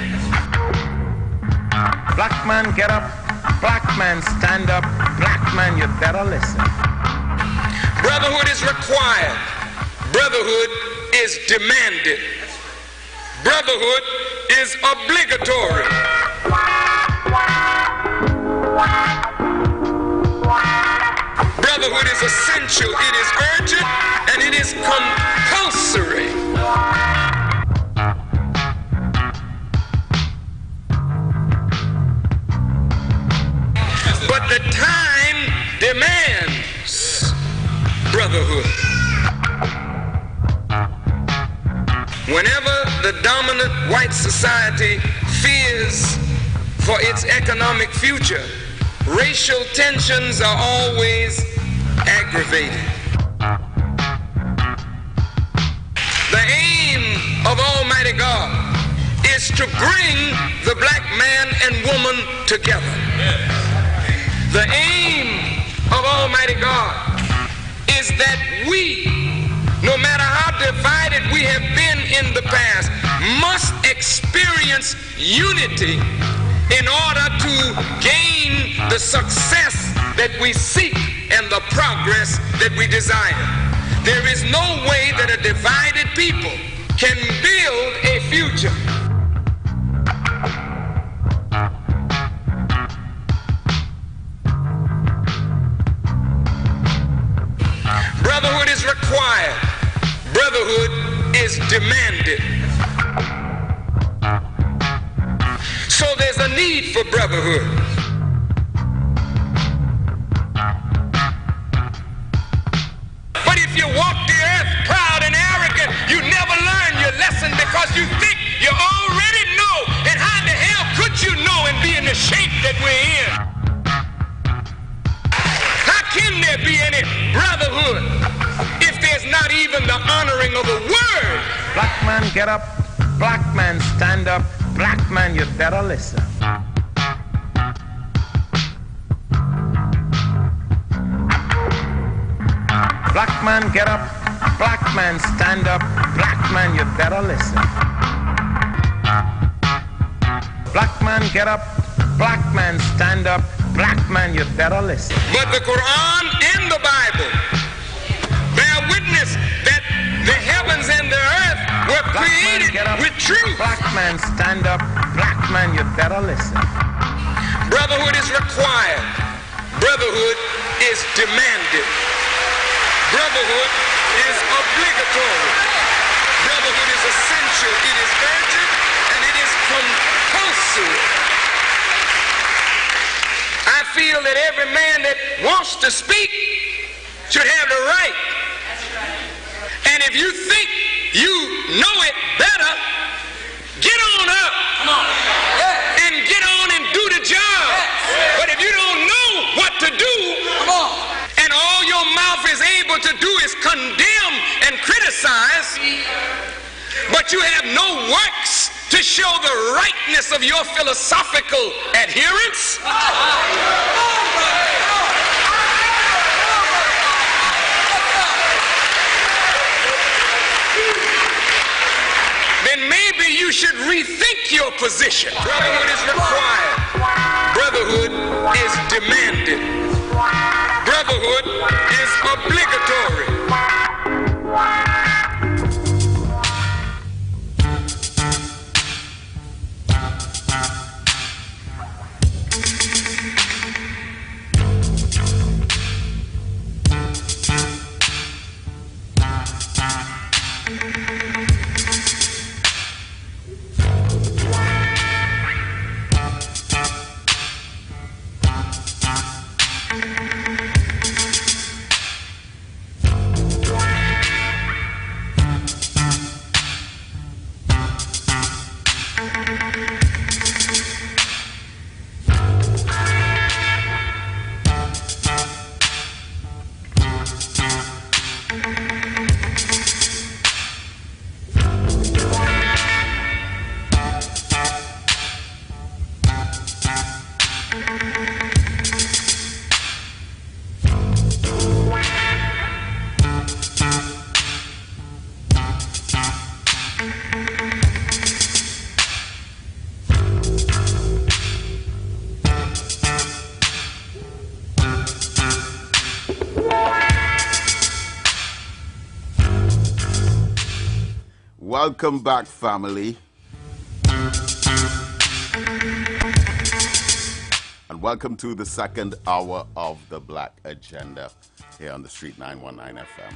Black man, get up. Black man, stand up. Black man, you better listen. Brotherhood is required. Brotherhood is demanded. Brotherhood is obligatory. Brotherhood is essential, it is urgent, and it is compulsory. But the time demands brotherhood. Whenever the dominant white society fears for its economic future, racial tensions are always aggravated. The aim of Almighty God is to bring the black man and woman together. The aim of Almighty God is that we, no matter how divided we have been in the past, must experience unity in order to gain the success that we seek and the progress that we desire. There is no way that a divided people can build a future. Brotherhood is required. Brotherhood is demanded. So there's a need for brotherhood. But if you walk the earth proud and arrogant, you never learn your lesson because you think you already know. And how the hell could you know and be in the shape that we're in? How can there be any brotherhood if there's not even the honoring of a word? Black man, get up. Black man, stand up. Black man, you better listen. Black man, get up. Black man, stand up. Black man, you better listen. Black man, get up. Black man, stand up. Black man, you better listen. But the Quran and the Bible bear witness that the heavens and the earth were created with truth. Black man, stand up. Black man, you better listen. Brotherhood is required. Brotherhood is demanded. Brotherhood is obligatory. Brotherhood is essential. It is urgent and it is compulsory. I feel that every man that wants to speak should have the right. And if you think you know it better, get on up and get on and do the job. But if you don't know what to do, and all your mouth is able to do is condemn and criticize, but you have no works to show the rightness of your philosophical adherence, then maybe you should rethink your position. Brotherhood is required. Brotherhood is demanded. Brotherhood is obligatory. Welcome back, family. And welcome to the second hour of the Black Agenda here on the Street 919 FM.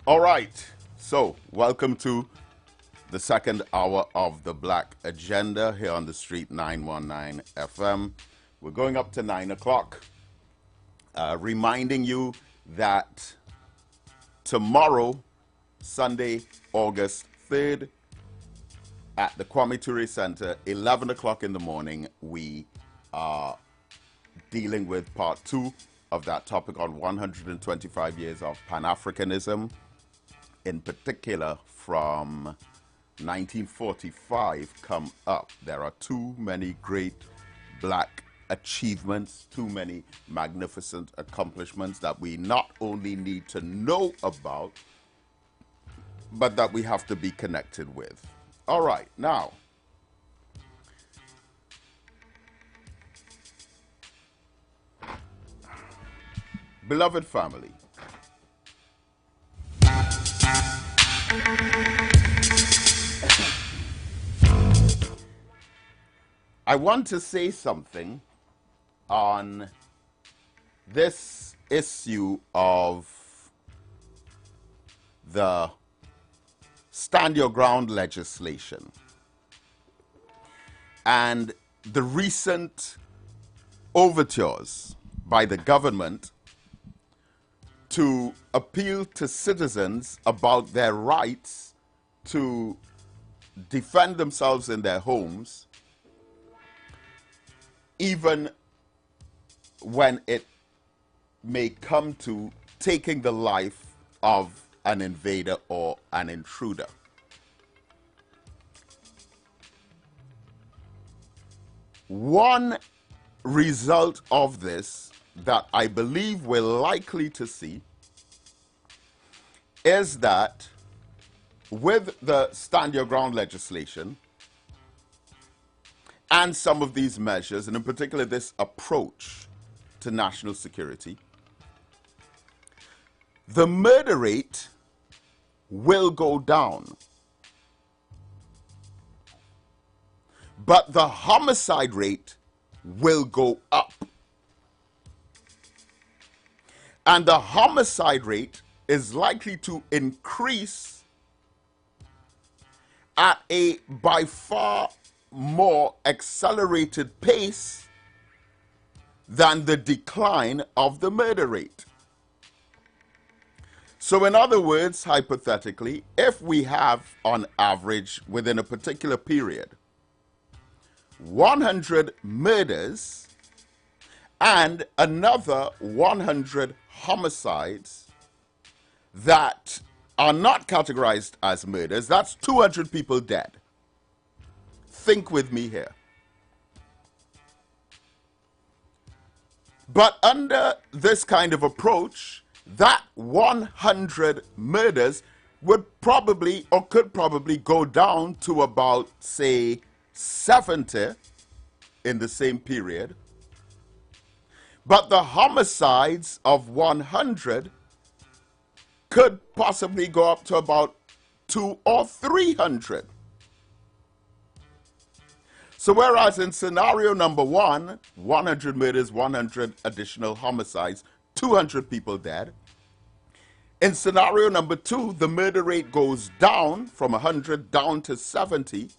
All right. So, welcome to the second hour of the Black Agenda here on the Street 919 FM. We're going up to 9 o'clock. Reminding you that tomorrow, Sunday, August 3rd, at the Kwame Ture Center, 11 o'clock in the morning, we are dealing with part 2 of that topic on 125 years of Pan-Africanism, in particular from 1945 come up. There are too many great black achievements, too many magnificent accomplishments that we not only need to know about, but that we have to be connected with. All right, now, beloved family, I want to say something on this issue of the Stand Your Ground legislation and the recent overtures by the government to appeal to citizens about their rights to defend themselves in their homes, even when it may come to taking the life of an invader or an intruder. One result of this that I believe we're likely to see is that with the Stand Your Ground legislation and some of these measures, and in particular this approach to national security, the murder rate will go down, but the homicide rate will go up. And the homicide rate is likely to increase at a by far more accelerated pace than the decline of the murder rate. So in other words, hypothetically, if we have on average within a particular period 100 murders and another 100 homicides that are not categorized as murders, that's 200 people dead. Think with me here. But under this kind of approach, that 100 murders would probably or could probably go down to about, say, 70 in the same period. But the homicides of 100 could possibly go up to about 200 or 300. So whereas in scenario number 1, 100 murders, 100 additional homicides, 200 people dead. In scenario number 2, the murder rate goes down from 100 down to 70,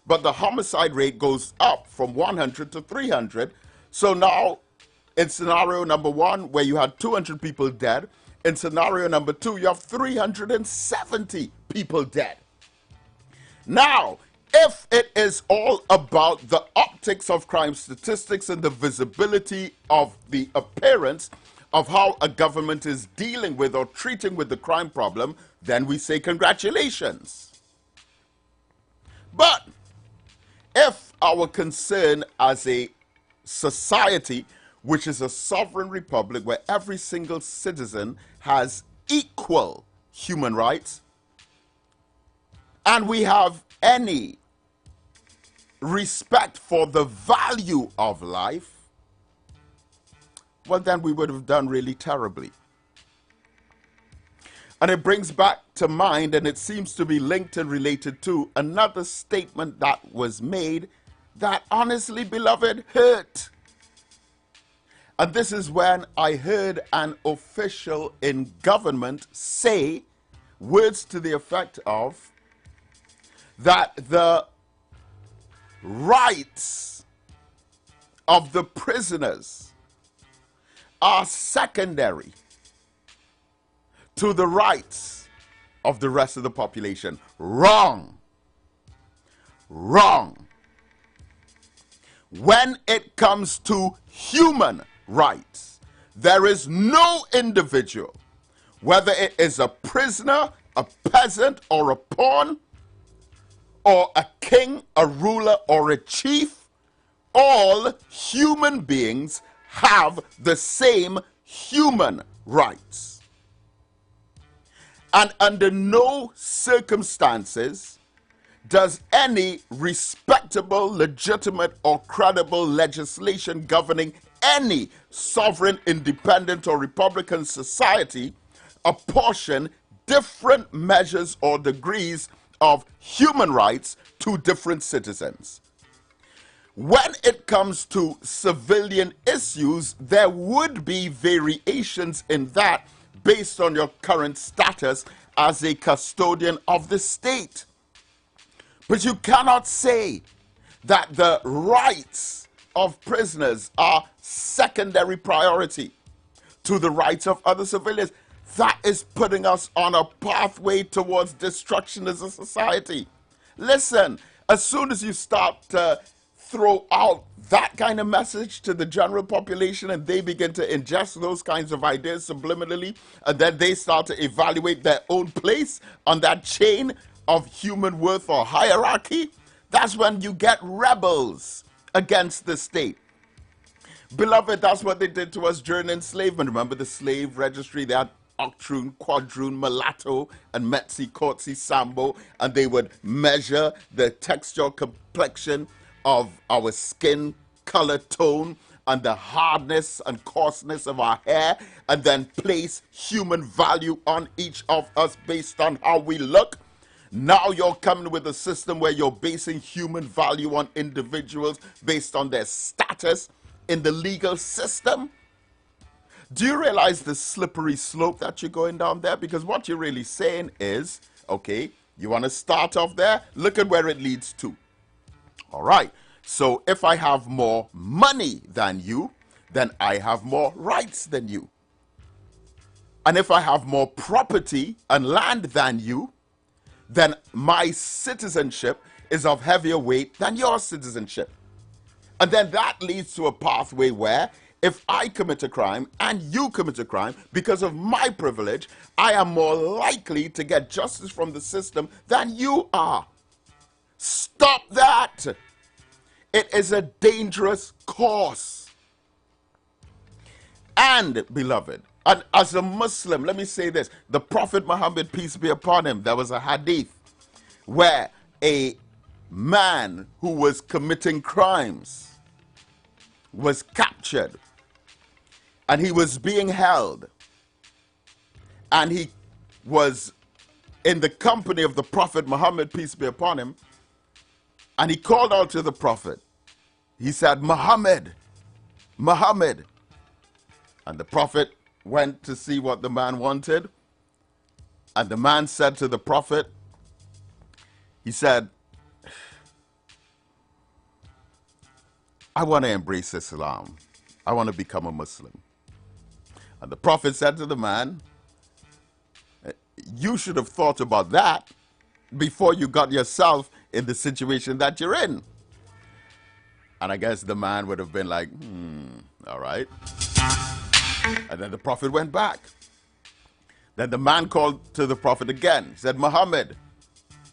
but the homicide rate goes up from 100 to 300. So now, in scenario number 1, where you had 200 people dead, in scenario number 2, you have 370 people dead. Now, if it is all about the optics of crime statistics and the visibility of the appearance of how a government is dealing with or treating with the crime problem, then we say congratulations. But if our concern as a society, which is a sovereign republic where every single citizen has equal human rights, and we have any respect for the value of life, well, then we would have done really terribly. And it brings back to mind, and it seems to be linked and related to another statement that was made that honestly, beloved, hurt. And this is when I heard an official in government say, words to the effect of that the rights of the prisoners are secondary to the rights of the rest of the population. Wrong. Wrong. When it comes to human rights, there is no individual, whether it is a prisoner, a peasant, or a pawn, or a king, a ruler, or a chief, all human beings have the same human rights. And under no circumstances does any respectable, legitimate, or credible legislation governing any sovereign, independent, or republican society apportion different measures or degrees of human rights to different citizens. When it comes to civilian issues, there would be variations in that based on your current status as a custodian of the state. But you cannot say that the rights of prisoners are secondary priority to the rights of other civilians. That is putting us on a pathway towards destruction as a society. Listen, as soon as you start to throw out that kind of message to the general population and they begin to ingest those kinds of ideas subliminally, and then they start to evaluate their own place on that chain of human worth or hierarchy, that's when you get rebels against the state. Beloved, that's what they did to us during enslavement. Remember the slave registry? They had octroon, quadroon, mulatto, and metzi, courtesy, sambo, and they would measure the texture, complexion of our skin color tone and the hardness and coarseness of our hair, and then place human value on each of us based on how we look. Now you're coming with a system where you're basing human value on individuals based on their status in the legal system. Do you realize the slippery slope that you're going down there? Because what you're really saying is, okay, you want to start off there? Look at where it leads to. All right. So if I have more money than you, then I have more rights than you. And if I have more property and land than you, then my citizenship is of heavier weight than your citizenship. And then that leads to a pathway where if I commit a crime and you commit a crime, because of my privilege, I am more likely to get justice from the system than you are. Stop that. It is a dangerous course. And, beloved, and as a Muslim, let me say this. The Prophet Muhammad, peace be upon him, there was a hadith where a man who was committing crimes was captured and he was being held, and he was in the company of the Prophet Muhammad, peace be upon him, and he called out to the Prophet. He said, Muhammad, Muhammad. And the Prophet went to see what the man wanted, and the man said to the Prophet, he said, I want to embrace Islam. I want to become a Muslim. And the Prophet said to the man, you should have thought about that before you got yourself in the situation that you're in. And I guess the man would have been like, all right. And then the Prophet went back. Then the man called to the Prophet again. He said, Muhammad,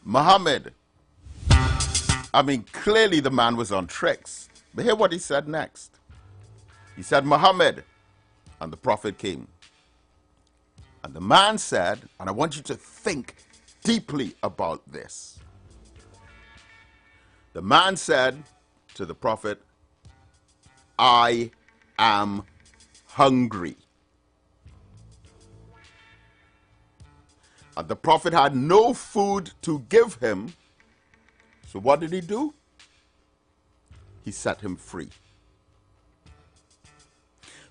Muhammad. I mean, clearly the man was on tricks. But hear what he said next. He said, Muhammad. And the Prophet came. And the man said, and I want you to think deeply about this. The man said to the Prophet, I am hungry. And the Prophet had no food to give him. So what did he do? He set him free.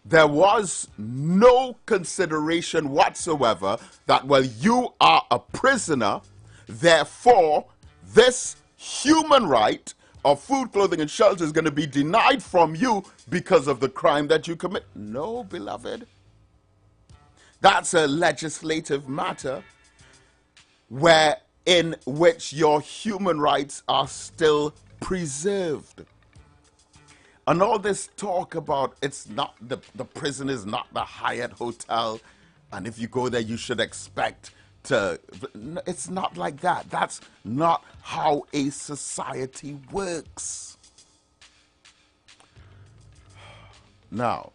there was no consideration whatsoever that, well, you are a prisoner, therefore this human right of food, clothing, and shelter is going to be denied from you because of the crime that you commit. No, beloved. That's a legislative matter in which your human rights are still preserved. And all this talk about it's not the prison is not the Hyatt Hotel, and if you go there you should expect to, it's not like that. That's not how a society works. Now,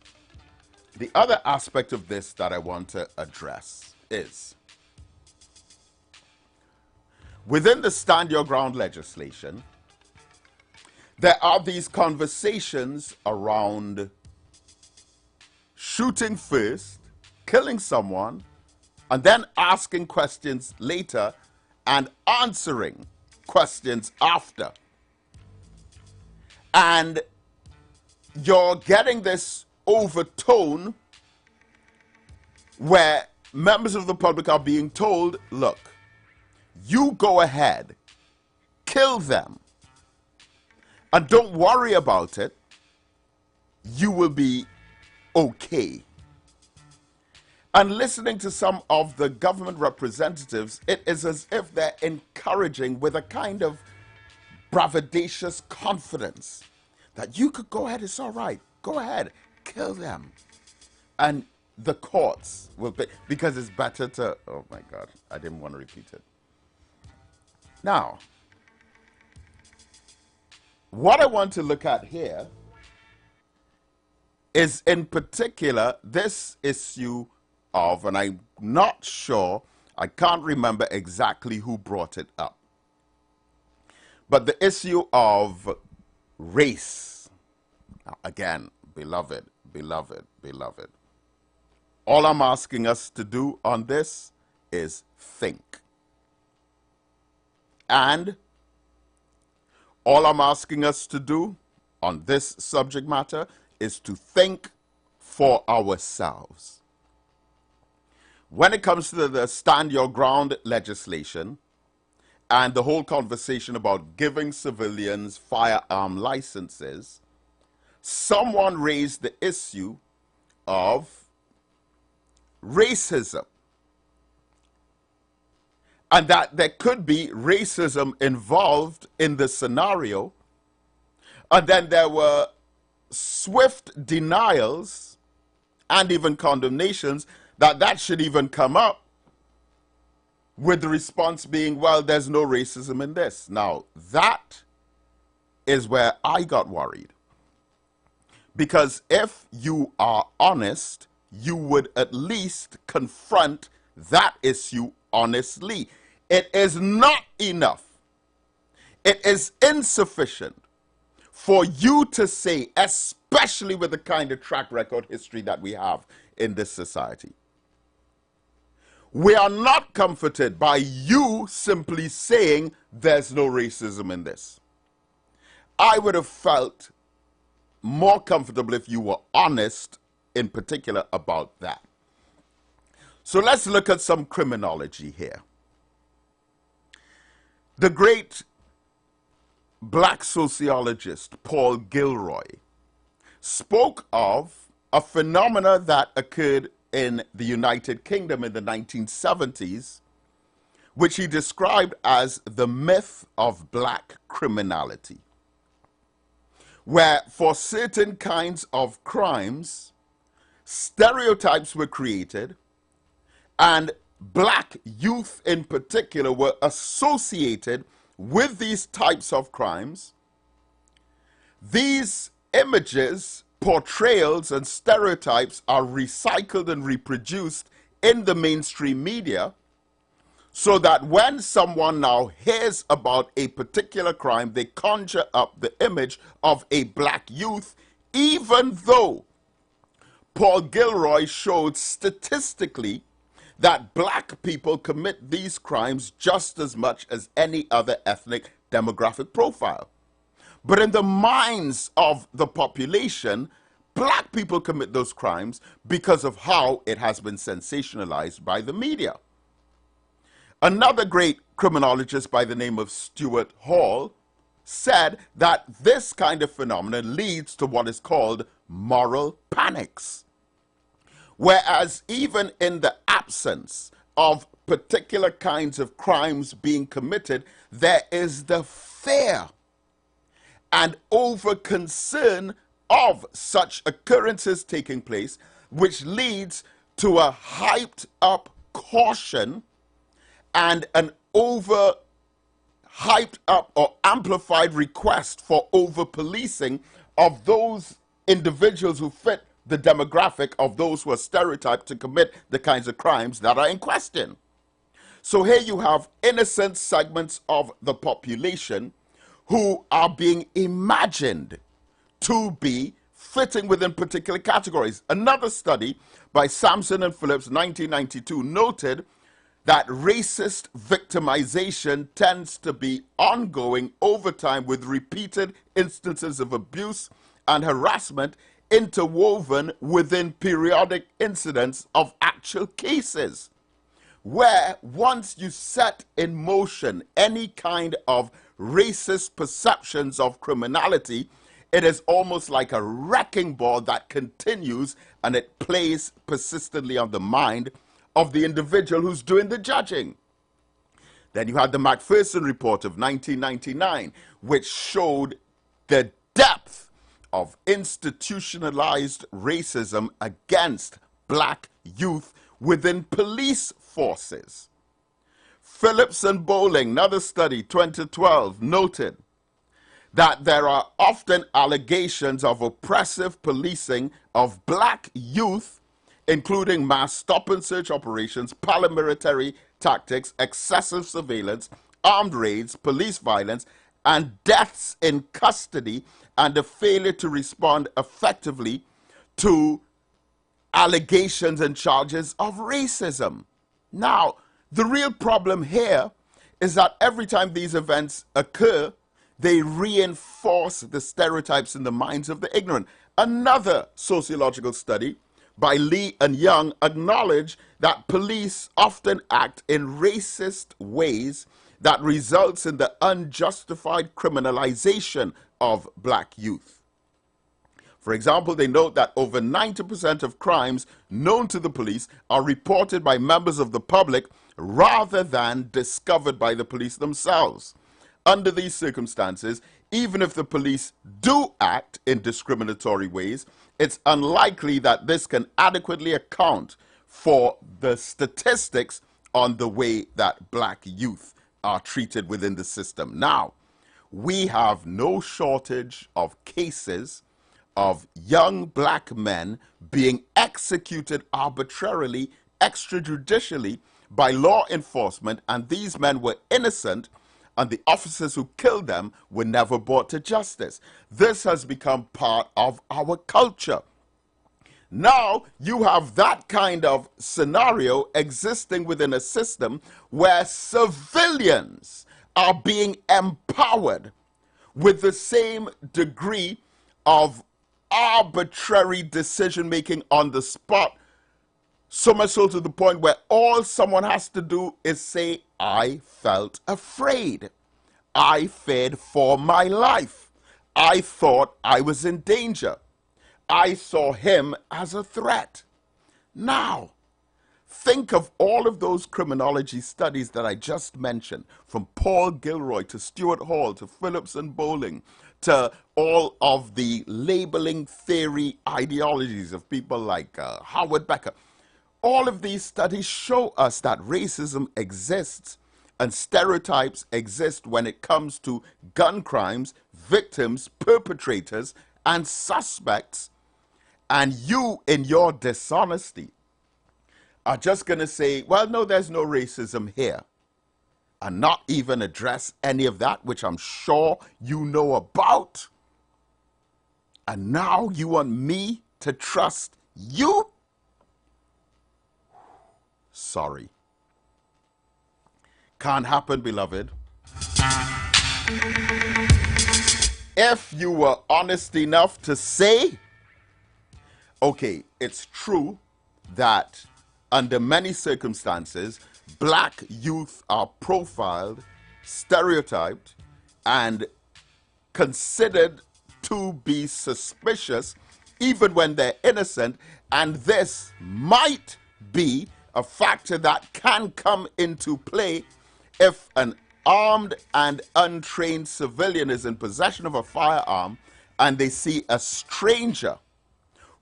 the other aspect of this that I want to address is within the Stand Your Ground legislation, there are these conversations around shooting first, killing someone, and then asking questions later and answering questions after. And you're getting this overtone where members of the public are being told, look, you go ahead, kill them, and don't worry about it, you will be okay. And listening to some of the government representatives, it is as if they're encouraging with a kind of braggadocious confidence that you could go ahead, it's all right, go ahead, kill them. And the courts will pay, because it's better to, oh my God, I didn't want to repeat it. Now, what I want to look at here is in particular this issue of, and I'm not sure, I can't remember exactly who brought it up, but the issue of race. Now, again, beloved, beloved, beloved, all I'm asking us to do on this is think. And all I'm asking us to do on this subject matter is to think for ourselves. When it comes to the Stand Your Ground legislation and the whole conversation about giving civilians firearm licenses, someone raised the issue of racism. And that there could be racism involved in the scenario. And then there were swift denials and even condemnations that should even come up, with the response being, well, there's no racism in this. Now, that is where I got worried. Because if you are honest, you would at least confront that issue honestly. It is not enough. It is insufficient for you to say, especially with the kind of track record history that we have in this society. We are not comforted by you simply saying there's no racism in this. I would have felt more comfortable if you were honest in particular about that. So let's look at some criminology here. The great black sociologist Paul Gilroy spoke of a phenomena that occurred in the United Kingdom in the 1970s, which he described as the myth of black criminality, where for certain kinds of crimes, stereotypes were created, and black youth in particular were associated with these types of crimes. These images, portrayals, and stereotypes are recycled and reproduced in the mainstream media, so that when someone now hears about a particular crime, they conjure up the image of a black youth, even though Paul Gilroy showed statistically that black people commit these crimes just as much as any other ethnic demographic profile. But in the minds of the population, black people commit those crimes because of how it has been sensationalized by the media. Another great criminologist by the name of Stuart Hall said that this kind of phenomenon leads to what is called moral panics. Whereas even in the absence of particular kinds of crimes being committed, there is the fear and over concern of such occurrences taking place, which leads to a hyped up caution and an over hyped up or amplified request for over policing of those individuals who fit the demographic of those who are stereotyped to commit the kinds of crimes that are in question. So here you have innocent segments of the population who are being imagined to be fitting within particular categories. Another study by Sampson and Phillips, 1992, noted that racist victimization tends to be ongoing over time with repeated instances of abuse and harassment interwoven within periodic incidents of actual cases, where once you set in motion any kind of racist perceptions of criminality, it is almost like a wrecking ball that continues and it plays persistently on the mind of the individual who's doing the judging. Then you had the Macpherson report of 1999, which showed the depth of institutionalized racism against black youth within police forces. Phillips and Bowling, another study, 2012, noted that there are often allegations of oppressive policing of black youth, including mass stop-and-search operations, paramilitary tactics, excessive surveillance, armed raids, police violence, and deaths in custody, and a failure to respond effectively to allegations and charges of racism. Now, the real problem here is that every time these events occur, they reinforce the stereotypes in the minds of the ignorant. Another sociological study by Lee and Young acknowledge that police often act in racist ways that results in the unjustified criminalization of black youth. For example, they note that over 90% of crimes known to the police are reported by members of the public rather than discovered by the police themselves. Under these circumstances, even if the police do act in discriminatory ways, it's unlikely that this can adequately account for the statistics on the way that black youth are treated within the system. Now, we have no shortage of cases of young black men being executed arbitrarily, extrajudicially by law enforcement, and these men were innocent, and the officers who killed them were never brought to justice. This has become part of our culture. Now you have that kind of scenario existing within a system where civilians are being empowered with the same degree of arbitrary decision-making on the spot, so much so to the point where all someone has to do is say, I felt afraid. I feared for my life. I thought I was in danger. I saw him as a threat. Now, think of all of those criminology studies that I just mentioned, from Paul Gilroy to Stuart Hall to Phillips and Bowling to all of the labeling theory ideologies of people like Howard Becker. All of these studies show us that racism exists and stereotypes exist when it comes to gun crimes, victims, perpetrators, and suspects. And you, in your dishonesty, are just going to say, well, no, there's no racism here, and not even address any of that, which I'm sure you know about. And now you want me to trust you? Sorry. Can't happen, beloved. If you were honest enough to say okay, it's true that under many circumstances, black youth are profiled, stereotyped, and considered to be suspicious even when they're innocent, and this might be a factor that can come into play if an armed and untrained civilian is in possession of a firearm and they see a stranger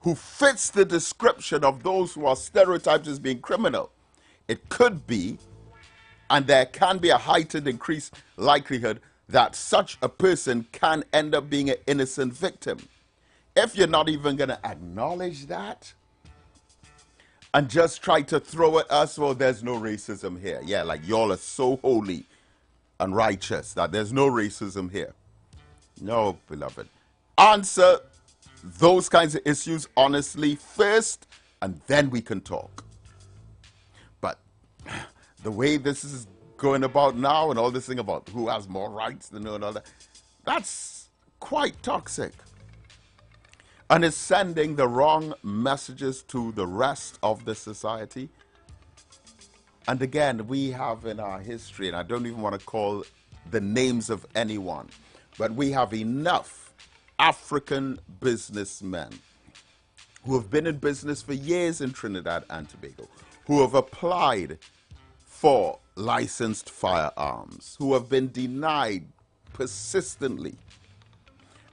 who fits the description of those who are stereotyped as being criminal. It could be, and there can be a heightened increased likelihood that such a person can end up being an innocent victim. If you're not even going to acknowledge that and just try to throw at us, well, there's no racism here. Yeah, like y'all are so holy and righteous that there's no racism here. No, beloved. Answer those kinds of issues honestly first, and then we can talk. But the way this is going about now and all this thing about who has more rights than and all that, that's quite toxic. And it's sending the wrong messages to the rest of the society. And again, we have in our history, and I don't even want to call the names of anyone, but we have enough African businessmen who have been in business for years in Trinidad and Tobago, who have applied for licensed firearms, who have been denied persistently.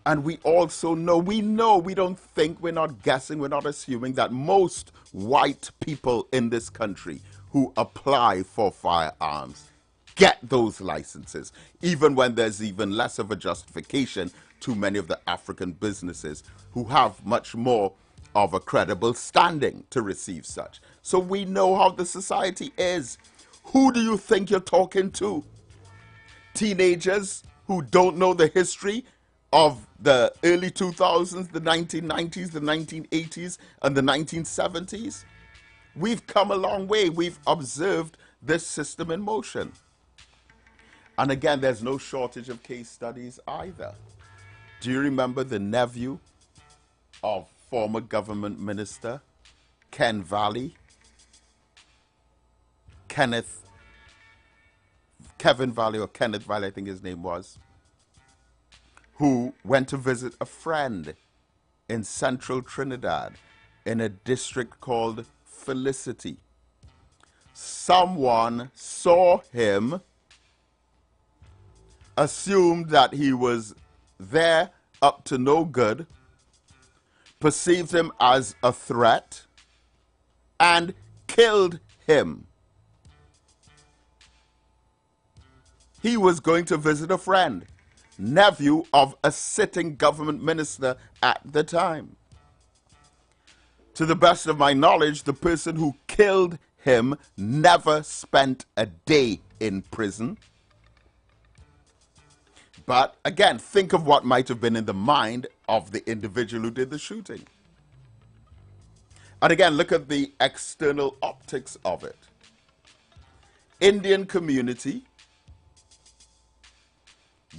And we also know, we don't think, we're not guessing, we're not assuming that most white people in this country who apply for firearms get those licenses, even when there's even less of a justification to many of the African businesses who have much more of a credible standing to receive such. So we know how the society is. Who do you think you're talking to? Teenagers who don't know the history of the early 2000s, the 1990s, the 1980s, and the 1970s? We've come a long way. We've observed this system in motion. And again, there's no shortage of case studies either. Do you remember the nephew of former government minister Kevin Valley, or Kenneth Valley, I think his name was, who went to visit a friend in central Trinidad in a district called Felicity. Someone saw him, assumed that he was there up to no good, perceived him as a threat, and killed him. He was going to visit a friend, nephew of a sitting government minister at the time. To the best of my knowledge, the person who killed him never spent a day in prison. But again, think of what might have been in the mind of the individual who did the shooting. And again, look at the external optics of it. Indian community,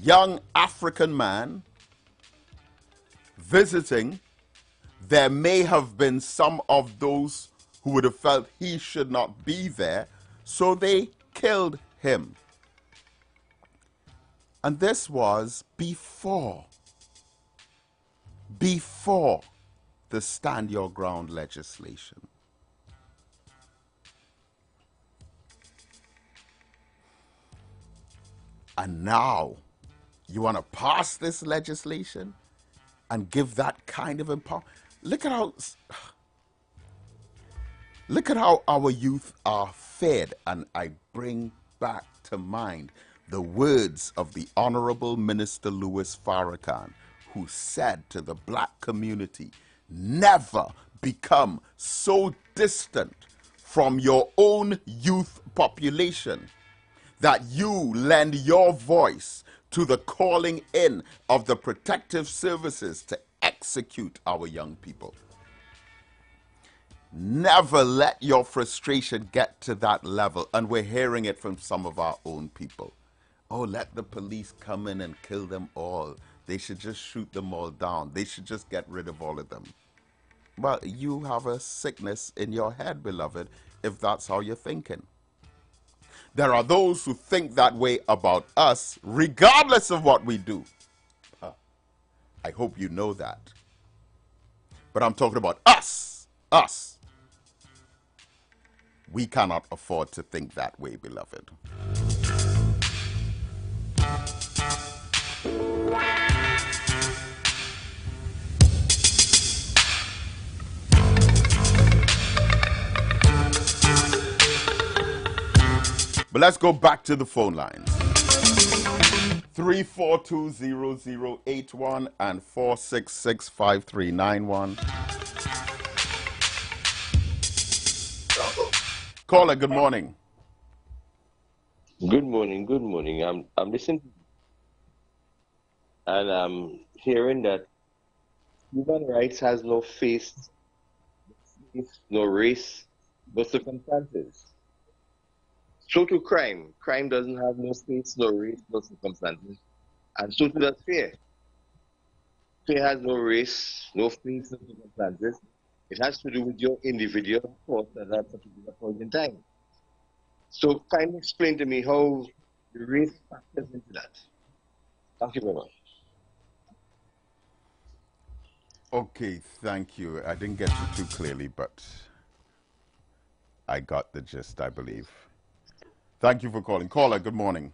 young African man visiting. There may have been some of those who would have felt he should not be there, so they killed him. And this was before the Stand Your Ground legislation. And now you want to pass this legislation and give that kind of empowerment. Look at how our youth are fed. And I bring back to mind the words of the Honorable Minister Louis Farrakhan, who said to the black community, never become so distant from your own youth population that you lend your voice to the calling in of the protective services to execute our young people. Never let your frustration get to that level. And we're hearing it from some of our own people. Oh, let the police come in and kill them all. They should just shoot them all down. They should just get rid of all of them. Well, you have a sickness in your head, beloved, if that's how you're thinking. There are those who think that way about us, regardless of what we do. I hope you know that. But I'm talking about us. Us. We cannot afford to think that way, beloved. But let's go back to the phone lines. 3420081 and 4665391. Caller, good morning. Good morning, good morning. I'm listening and I'm hearing that human rights has no face, no race, no circumstances. So to crime. Crime doesn't have no face, no race, no circumstances. And so to that fear. Fear has no race, no face, no circumstances. It has to do with your individual thoughts at that particular point in time. So kindly explain to me how the race factors into that. Thank you very much. Okay, thank you. I didn't get you too clearly, but I got the gist, I believe. Thank you for calling. Caller, good morning.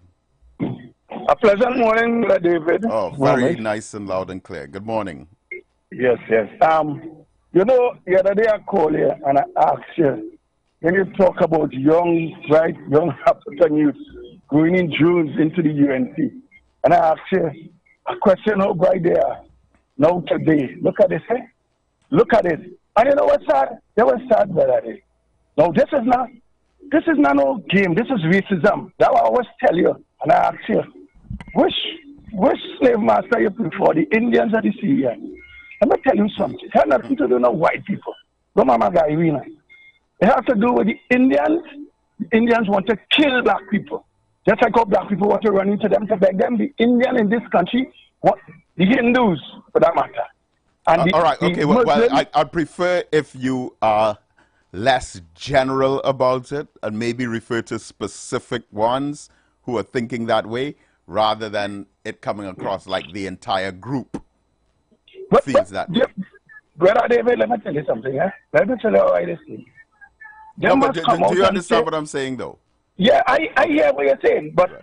A pleasant morning, David. Oh, very nice and loud and clear. Good morning. Yes, yes. You know, the other day I called you and I asked you, when you talk about young African youth going in June into the UNC, and I asked you a question how bright they are now today. Look at this, eh? Look at it. And you know what's sad? They were sad by that. Now, this is not no game. This is racism. That I always tell you. And I ask you, which slave master you prefer, the Indians or the Syrians? Let me tell you something. It has nothing to do with white people. No, Mama Irina. It has to do with the Indians. The Indians want to kill black people. Just like how black people want to run into them to beg them. The Indian in this country, the Hindus, for that matter. And all right, okay. Well, I'd prefer if you are less general about it and maybe refer to specific ones who are thinking that way rather than it coming across like the entire group feels that way. Brother David, let me tell you something. Let me tell you how I listen. No, but do you understand what I'm saying, though? Yeah, I hear what you're saying, but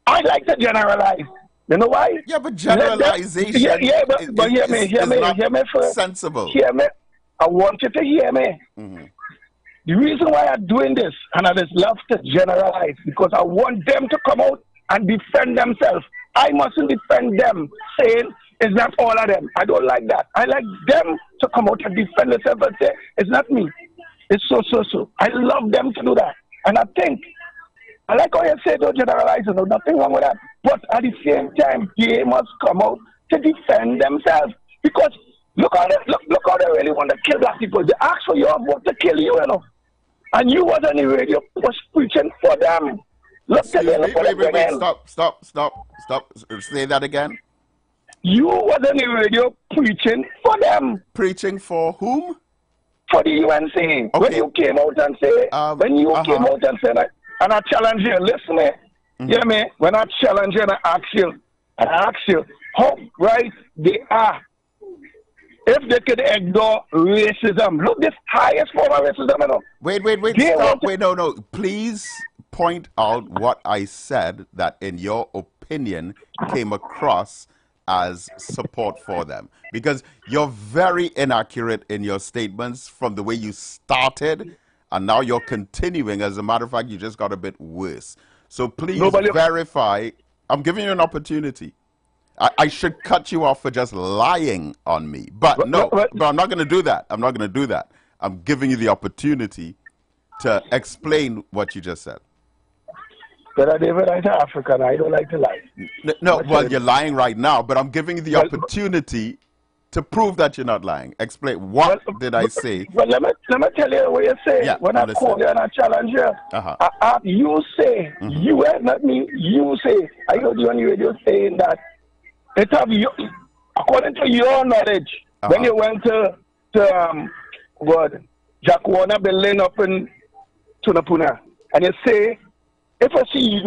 I like to generalize. You know why? Yeah, but generalization but hear me first. Sensible. Hear me. I want you to hear me. Mm-hmm. The reason why I'm doing this, and I just love to generalize, because I want them to come out and defend themselves. I mustn't defend them, saying it's not all of them. I don't like that. I like them to come out and defend themselves and say, it's not me. It's so. I love them to do that. And I think, I like how you say don't generalize, nothing wrong with that. But at the same time, they must come out to defend themselves. Because look how they really want to kill black people. They ask for your vote to kill you, And you was on the radio preaching for them. Wait, stop. Say that again. You was on the radio preaching for them. Preaching for whom? For the UNC. Okay. When you came out and say, and I challenge you, listen me, hear me, when I challenge you and I ask you how right they are. If they could ignore racism, look, this highest form of racism. Wait, stop. No. Please point out what I said that, in your opinion, came across as support for them. Because you're very inaccurate in your statements from the way you started, and now you're continuing. As a matter of fact, you just got a bit worse. So please verify. I'm giving you an opportunity. I should cut you off for just lying on me. But I'm not going to do that. I'm giving you the opportunity to explain what you just said. But David, I'm African. I don't like to lie. No, well, you're lying right now, but I'm giving you the opportunity to prove that you're not lying. Explain. What did I say? Well, let me tell you what you say. Yeah, when I call you and I challenge you, you say, you have not me, you say. I heard you on the radio saying that it have you, according to your knowledge, when you went to Jack Warner building up in Tunapuna, and you say, if I see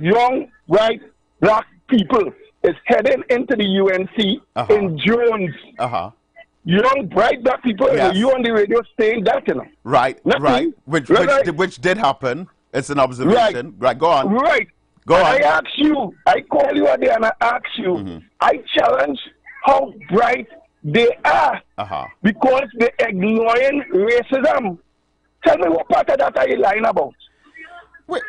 young, white, black people is heading into the UNC in drones, young, bright black people, Yes. you on the radio saying that, Right, Nothing. right. Which did happen. It's an observation. Right, go on. Right. Go on. I ask you, I call you out there and I ask you, I challenge how bright they are because they're ignoring racism. Tell me what part of that are you lying about? Wait,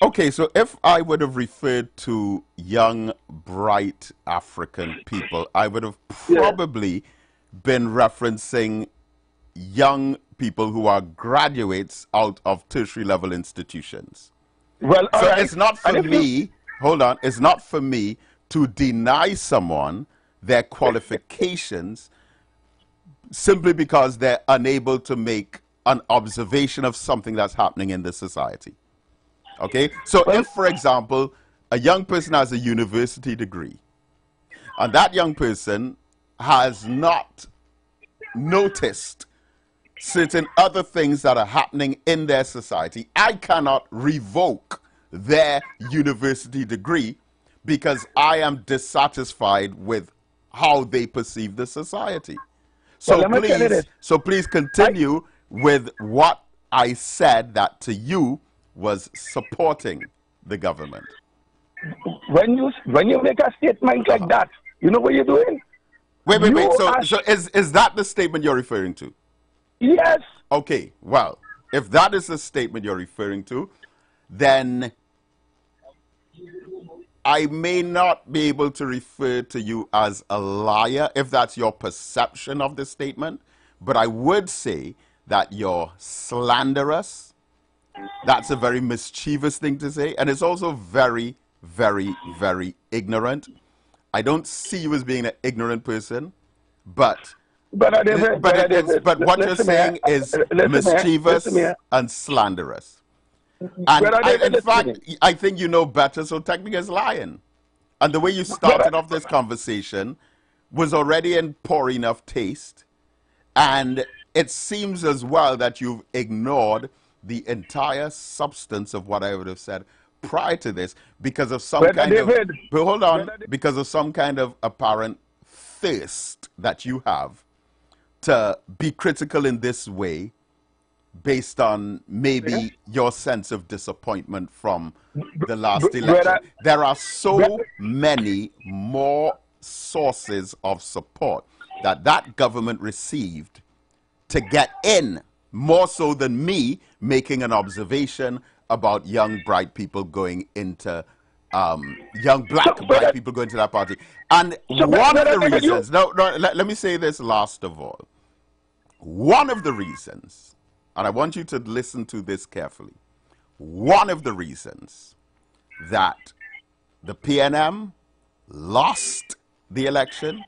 okay, so if I would have referred to young, bright African people, I would have probably been referencing young people who are graduates out of tertiary level institutions. Well, so it's not for me, hold on, it's not for me to deny someone their qualifications simply because they're unable to make an observation of something that's happening in the society. Okay? So if, for example, a young person has a university degree, and that young person has not noticed certain other things that are happening in their society, I cannot revoke their university degree because I am dissatisfied with how they perceive the society. So please continue with what I said that to you was supporting the government. When you make a statement like that, you know what you're doing? Wait. So is that the statement you're referring to? Yes. Okay, well, if that is the statement you're referring to, then I may not be able to refer to you as a liar if that's your perception of the statement, but I would say that you're slanderous. That's a very mischievous thing to say, and it's also very, very, very ignorant. I don't see you as being an ignorant person, but what you're saying is mischievous and slanderous. And in fact, I think you know better, so technically it's lying. And the way you started off this conversation was already in poor enough taste. And it seems as well that you've ignored the entire substance of what I would have said prior to this because of some because of some kind of apparent thirst that you have to be critical in this way based on maybe your sense of disappointment from the last election. There are so many more sources of support that government received to get in, more so than me making an observation about young bright people going into young bright people going to that party. And one of the reasons, let me say this last of all. One of the reasons, and I want you to listen to this carefully, one of the reasons that the PNM lost the election,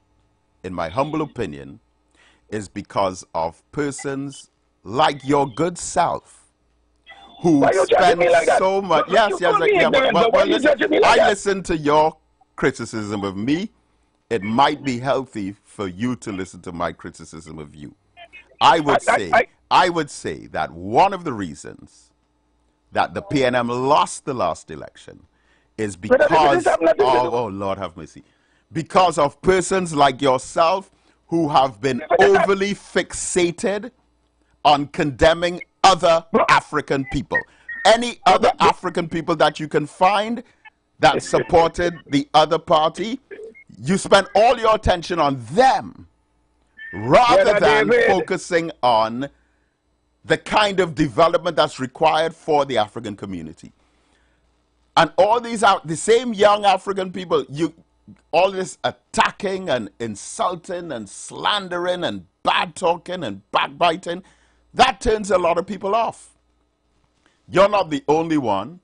in my humble opinion, is because of persons like your good self who spend so much. I listen to your criticism of me. It might be healthy for you to listen to my criticism of you. I would say that one of the reasons that the PNM lost the last election is because oh Lord have mercy, because of persons like yourself who have been overly fixated on condemning other African people. Any other African people that you can find that supported the other party, you spend all your attention on them rather than focusing on the kind of development that's required for the African community. And all these are the same young African people, all this attacking and insulting and slandering and bad talking and backbiting, that turns a lot of people off. You're not the only one,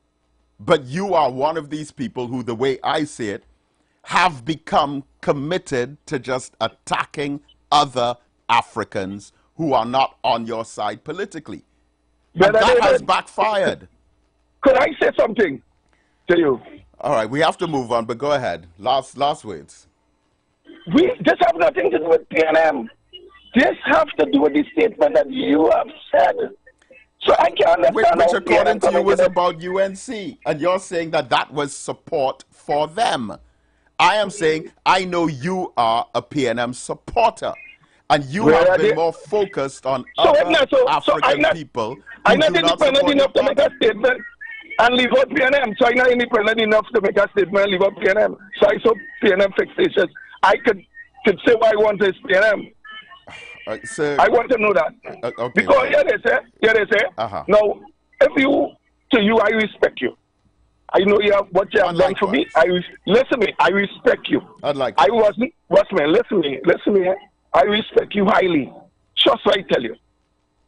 but you are one of these people who, the way I see it, have become committed to just attacking other Africans who are not on your side politically. And that has backfired. Could I say something to you? All right, we have to move on, but go ahead. Last words. This have nothing to do with PNM. This have to do with the statement that you have said. So I can't understand. Which according to you was about UNC. And you're saying that that was support for them. I am saying I know you are a PNM supporter. And you have been more focused on other African people. I'm not independent enough to make a statement and leave out PNM. So I'm not independent enough to make a statement and leave out PNM. So I saw PNM fixations. I could say what I want is PNM. I want to know that. Okay. Because here they say, now, to you, I respect you. I know you have what you have done for me. Listen to me, I respect you. I wasn't, listen to me. I respect you highly. Just what I tell you.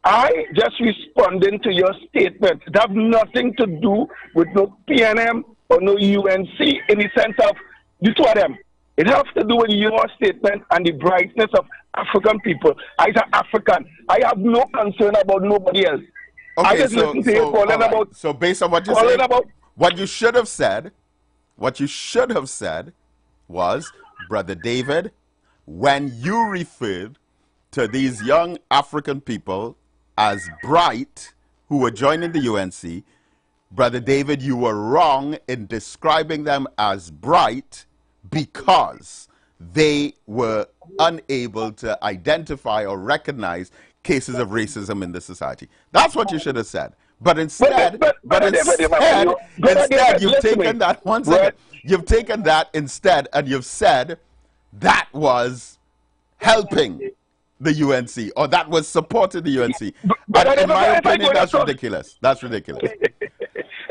I just responding to your statement. It have nothing to do with no PNM or no UNC in the sense of the two of them. It has to do with your statement and the brightness of African people. As an African, I have no concern about nobody else. Okay, I just listen to you calling about. So based on what you're saying, what you should have said was, Brother David, when you referred to these young African people as bright who were joining the UNC, Brother David, you were wrong in describing them as bright because they were unable to identify or recognize cases of racism in the society. That's what you should have said. But instead, you've taken that one second. You've taken that instead and you've said that was helping the UNC or that was supporting the UNC. But in my opinion, that's ridiculous. That's ridiculous.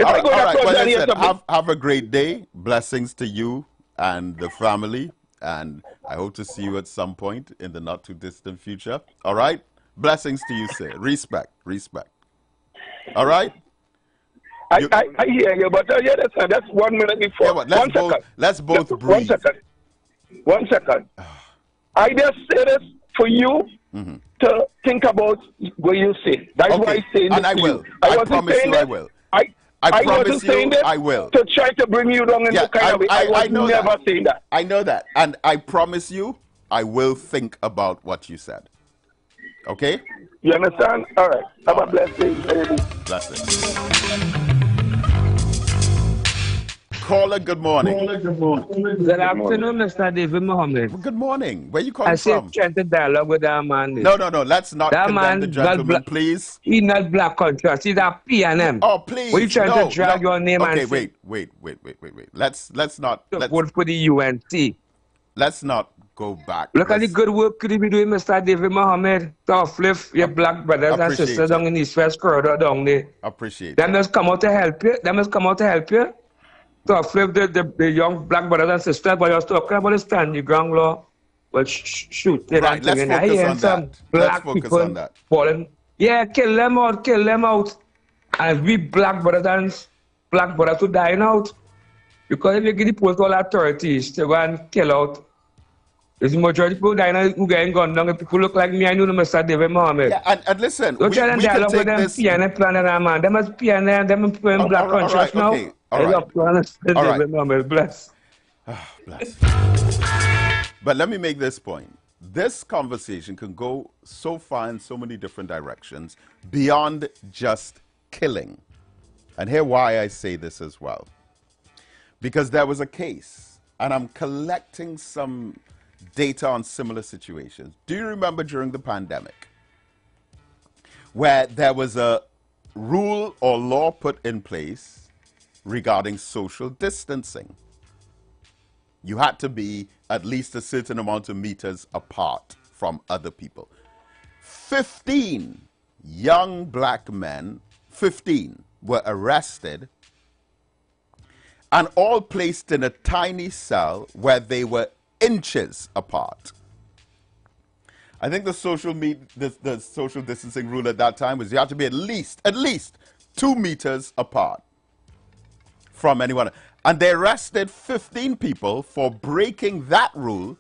All right. Well, listen, have a great day. Blessings to you and the family. And I hope to see you at some point in the not too distant future. All right? Blessings to you, sir. Respect. All right? I hear you, but that's 1 minute before. Yeah, let's both breathe. 1 second. I just say this for you to think about what you say. That's why I say this. And I will. I promise you I will. I promise you I will. To try to bring you down in the kind of way. I was never saying that. I know that. And I promise you I will think about what you said. Okay? You understand? All right. Have a blessed day, baby. Blessings. Caller, good morning. Good afternoon, Mr. David Mohammed. Good morning. Where you calling from? I said to dialogue with that man. No. Let's not condemn the gentleman, please. He's not black contrast. He's a PNM. Oh, please. What are you trying to drag your name and say? Wait. Let's not. Let's vote for the UNC. Let's not go back. Look at the good work you be doing, Mr. David Mohammed. To uplift your black brothers and sisters down in the East West corridor down there. Appreciate it. They must come out to help you. To flip the young black brothers and sisters, but you're talking about the stand your ground law. Well, shoot. Right, let's focus on that. Let's focus on that. Falling. Yeah, kill them out. And we black brothers to dying out. Because if you get the political authorities to go and kill out, there's a majority of people dying out who getting gunned down. People look like me, I know them, Mr. David Mohammed. Yeah, and listen, don't try to dialogue with them PNM planning, man. Them as PNM, them playing black contrast now. Okay. All right. Bless. But let me make this point. This conversation can go so far in so many different directions beyond just killing. And here why I say this as well. Because there was a case, and I'm collecting some data on similar situations. Do you remember during the pandemic where there was a rule or law put in place regarding social distancing? You had to be at least a certain amount of meters apart from other people. 15 young black men, 15, were arrested and all placed in a tiny cell where they were inches apart. I think the social distancing rule at that time was you had to be at least 2 meters apart from anyone. And they arrested 15 people for breaking that rule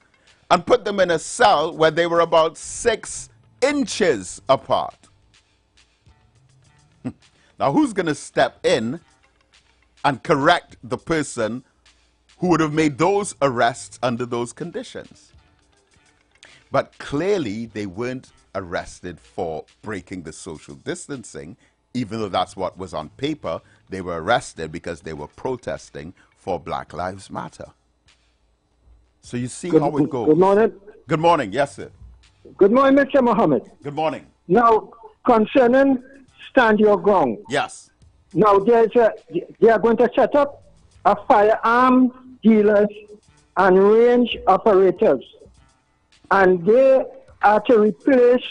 and put them in a cell where they were about 6 inches apart. Now, who's going to step in and correct the person who would have made those arrests under those conditions? But clearly they weren't arrested for breaking the social distancing, even though that's what was on paper. They were arrested because they were protesting for Black Lives Matter. So you see how it goes. Good morning. Good morning. Yes, sir. Good morning, Mr. Mohammed. Good morning. Now, concerning stand your ground. Yes. Now, they are going to set up a firearm dealers and range operators. And they are to replace,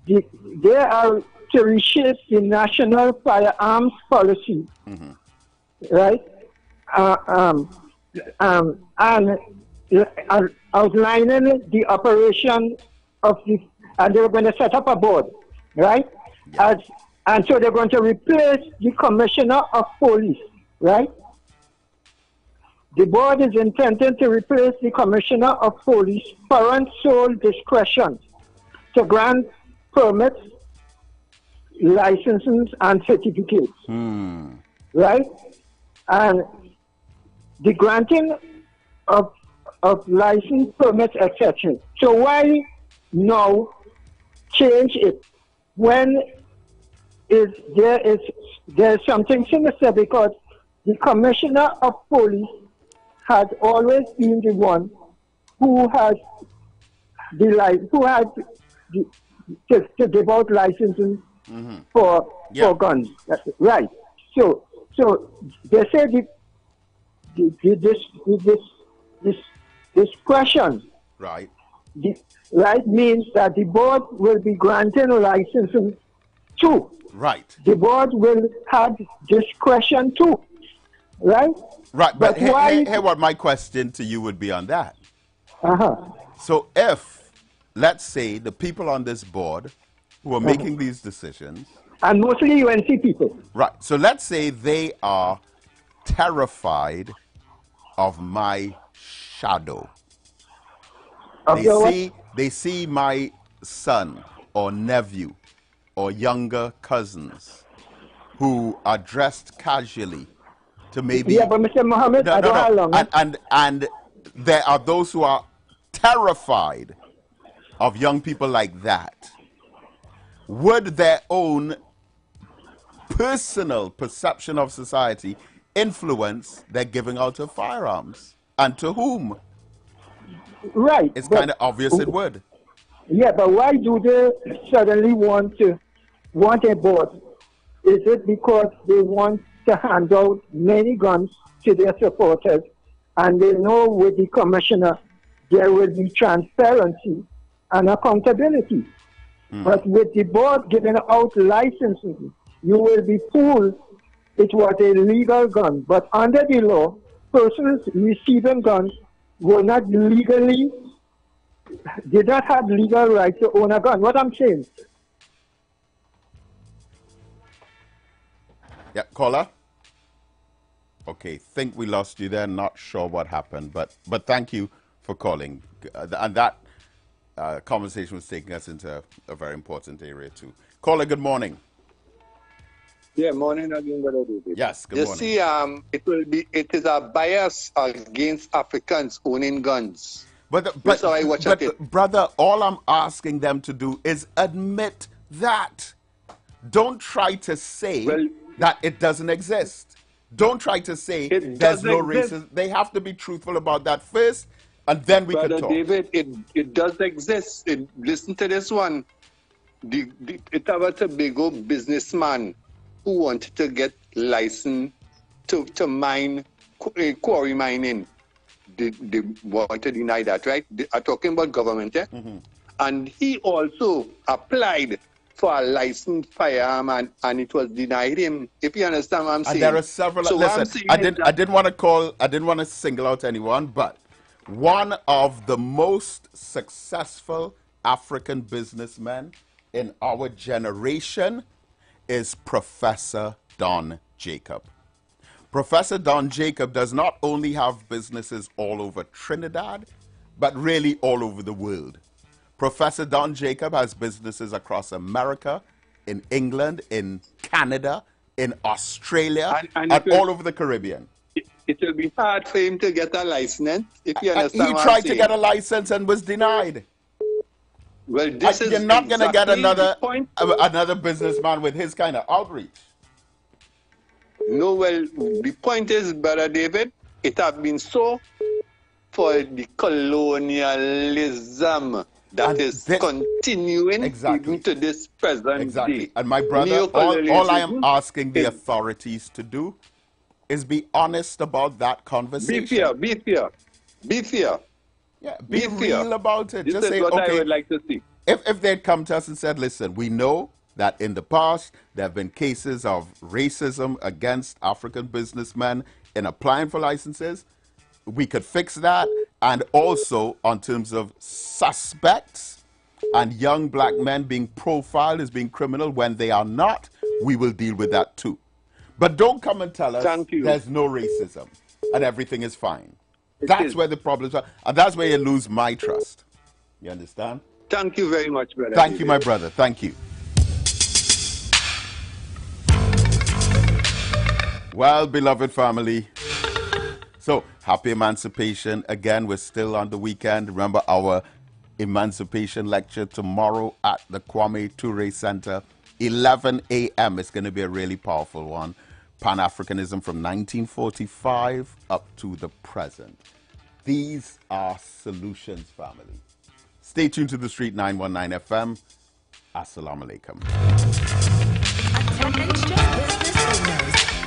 they are to reshape the national firearms policy, right? And outlining the operation of the, and they're going to set up a board, right? Yeah. And so they're going to replace the commissioner of police, right? The board is intended to replace the commissioner of police current sole discretion to grant permits, licenses, and certificates, right? And the granting of license, permits, etc. So why now change it when there's something sinister, because the commissioner of police has always been the one who has to give out licenses for guns, right? So they say this question, right? Right means that the board will be granting licenses too. Right. The board will have discretion too, right? Right, but here what my question to you would be on that. So if, let's say, the people on this board who are making these decisions, and mostly UNC people, right? So let's say they are terrified of my shadow. They see my son or nephew or younger cousins who are dressed casually to maybe... Yeah, but Mr. Mohammed, and there are those who are terrified of young people like that. Would their own personal perception of society influence their giving out of firearms? And to whom? Right. It's kind of obvious it would. Yeah, but why do they suddenly want a board? Is it because they want to hand out many guns to their supporters, and they know with the commissioner there will be transparency and accountability? But with the board giving out licenses, you will be fooled it was a legal gun. But under the law, persons receiving guns were not legally, did not have legal right to own a gun. What I'm saying. Yeah, caller. Okay, think we lost you there. Not sure what happened, but thank you for calling. And that conversation was taking us into a very important area too. Caller, good morning. Yeah, morning again, Brother David. Yes, good morning. You see, it is a bias against Africans owning guns. But it. Brother, all I'm asking them to do is admit that. Don't try to say that it doesn't exist. Don't try to say there's no racism. They have to be truthful about that first, and then we can talk. Brother David, it does exist. Listen to this one. The Tobago businessman who wanted to get license to mine, quarry mining. They want to deny that, right? They are talking about government, yeah? And he also applied for a licensed firearm, and it was denied him. If you understand what I'm saying. And there are several. So listen, I didn't want to single out anyone, but one of the most successful African businessmen in our generation is Professor Don Jacob. Professor Don Jacob does not only have businesses all over Trinidad, but really all over the world. Professor Don Jacob has businesses across America, in England, in Canada, in Australia, and all over the Caribbean. It will be hard for him to get a license, if you understand He what tried I'm to saying. get a license and was denied. Well, this is you're not going to get exactly another businessman with his kind of outreach. No, well, the point is, Brother David, it has been so for the colonialism that is continuing even to this present day. And my brother, all I am asking the authorities to do is be honest about that conversation. Be fair. Yeah, be real about it. This Just is say, what okay, I would like to see. If they'd come to us and said, listen, we know that in the past there have been cases of racism against African businessmen in applying for licenses, we could fix that. And also on terms of suspects and young black men being profiled as being criminal when they are not, we will deal with that too. But don't come and tell us there's no racism and everything is fine. That's where the problems are. And that's where you lose my trust. You understand? Thank you very much, brother. Thank you, my brother. Thank you. Well, beloved family, so happy Emancipation. Again, we're still on the weekend. Remember our Emancipation lecture tomorrow at the Kwame Ture Center, 11 a.m. It's going to be a really powerful one. Pan-Africanism from 1945 up to the present. These are solutions, family. Stay tuned to The Street 919 FM. Assalamu alaikum.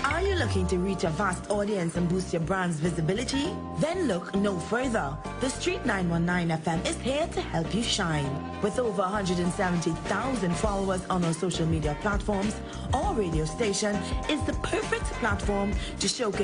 Are you looking to reach a vast audience and boost your brand's visibility? Then look no further. The Street 919 FM is here to help you shine. With over 170,000 followers on our social media platforms, our radio station is the perfect platform to showcase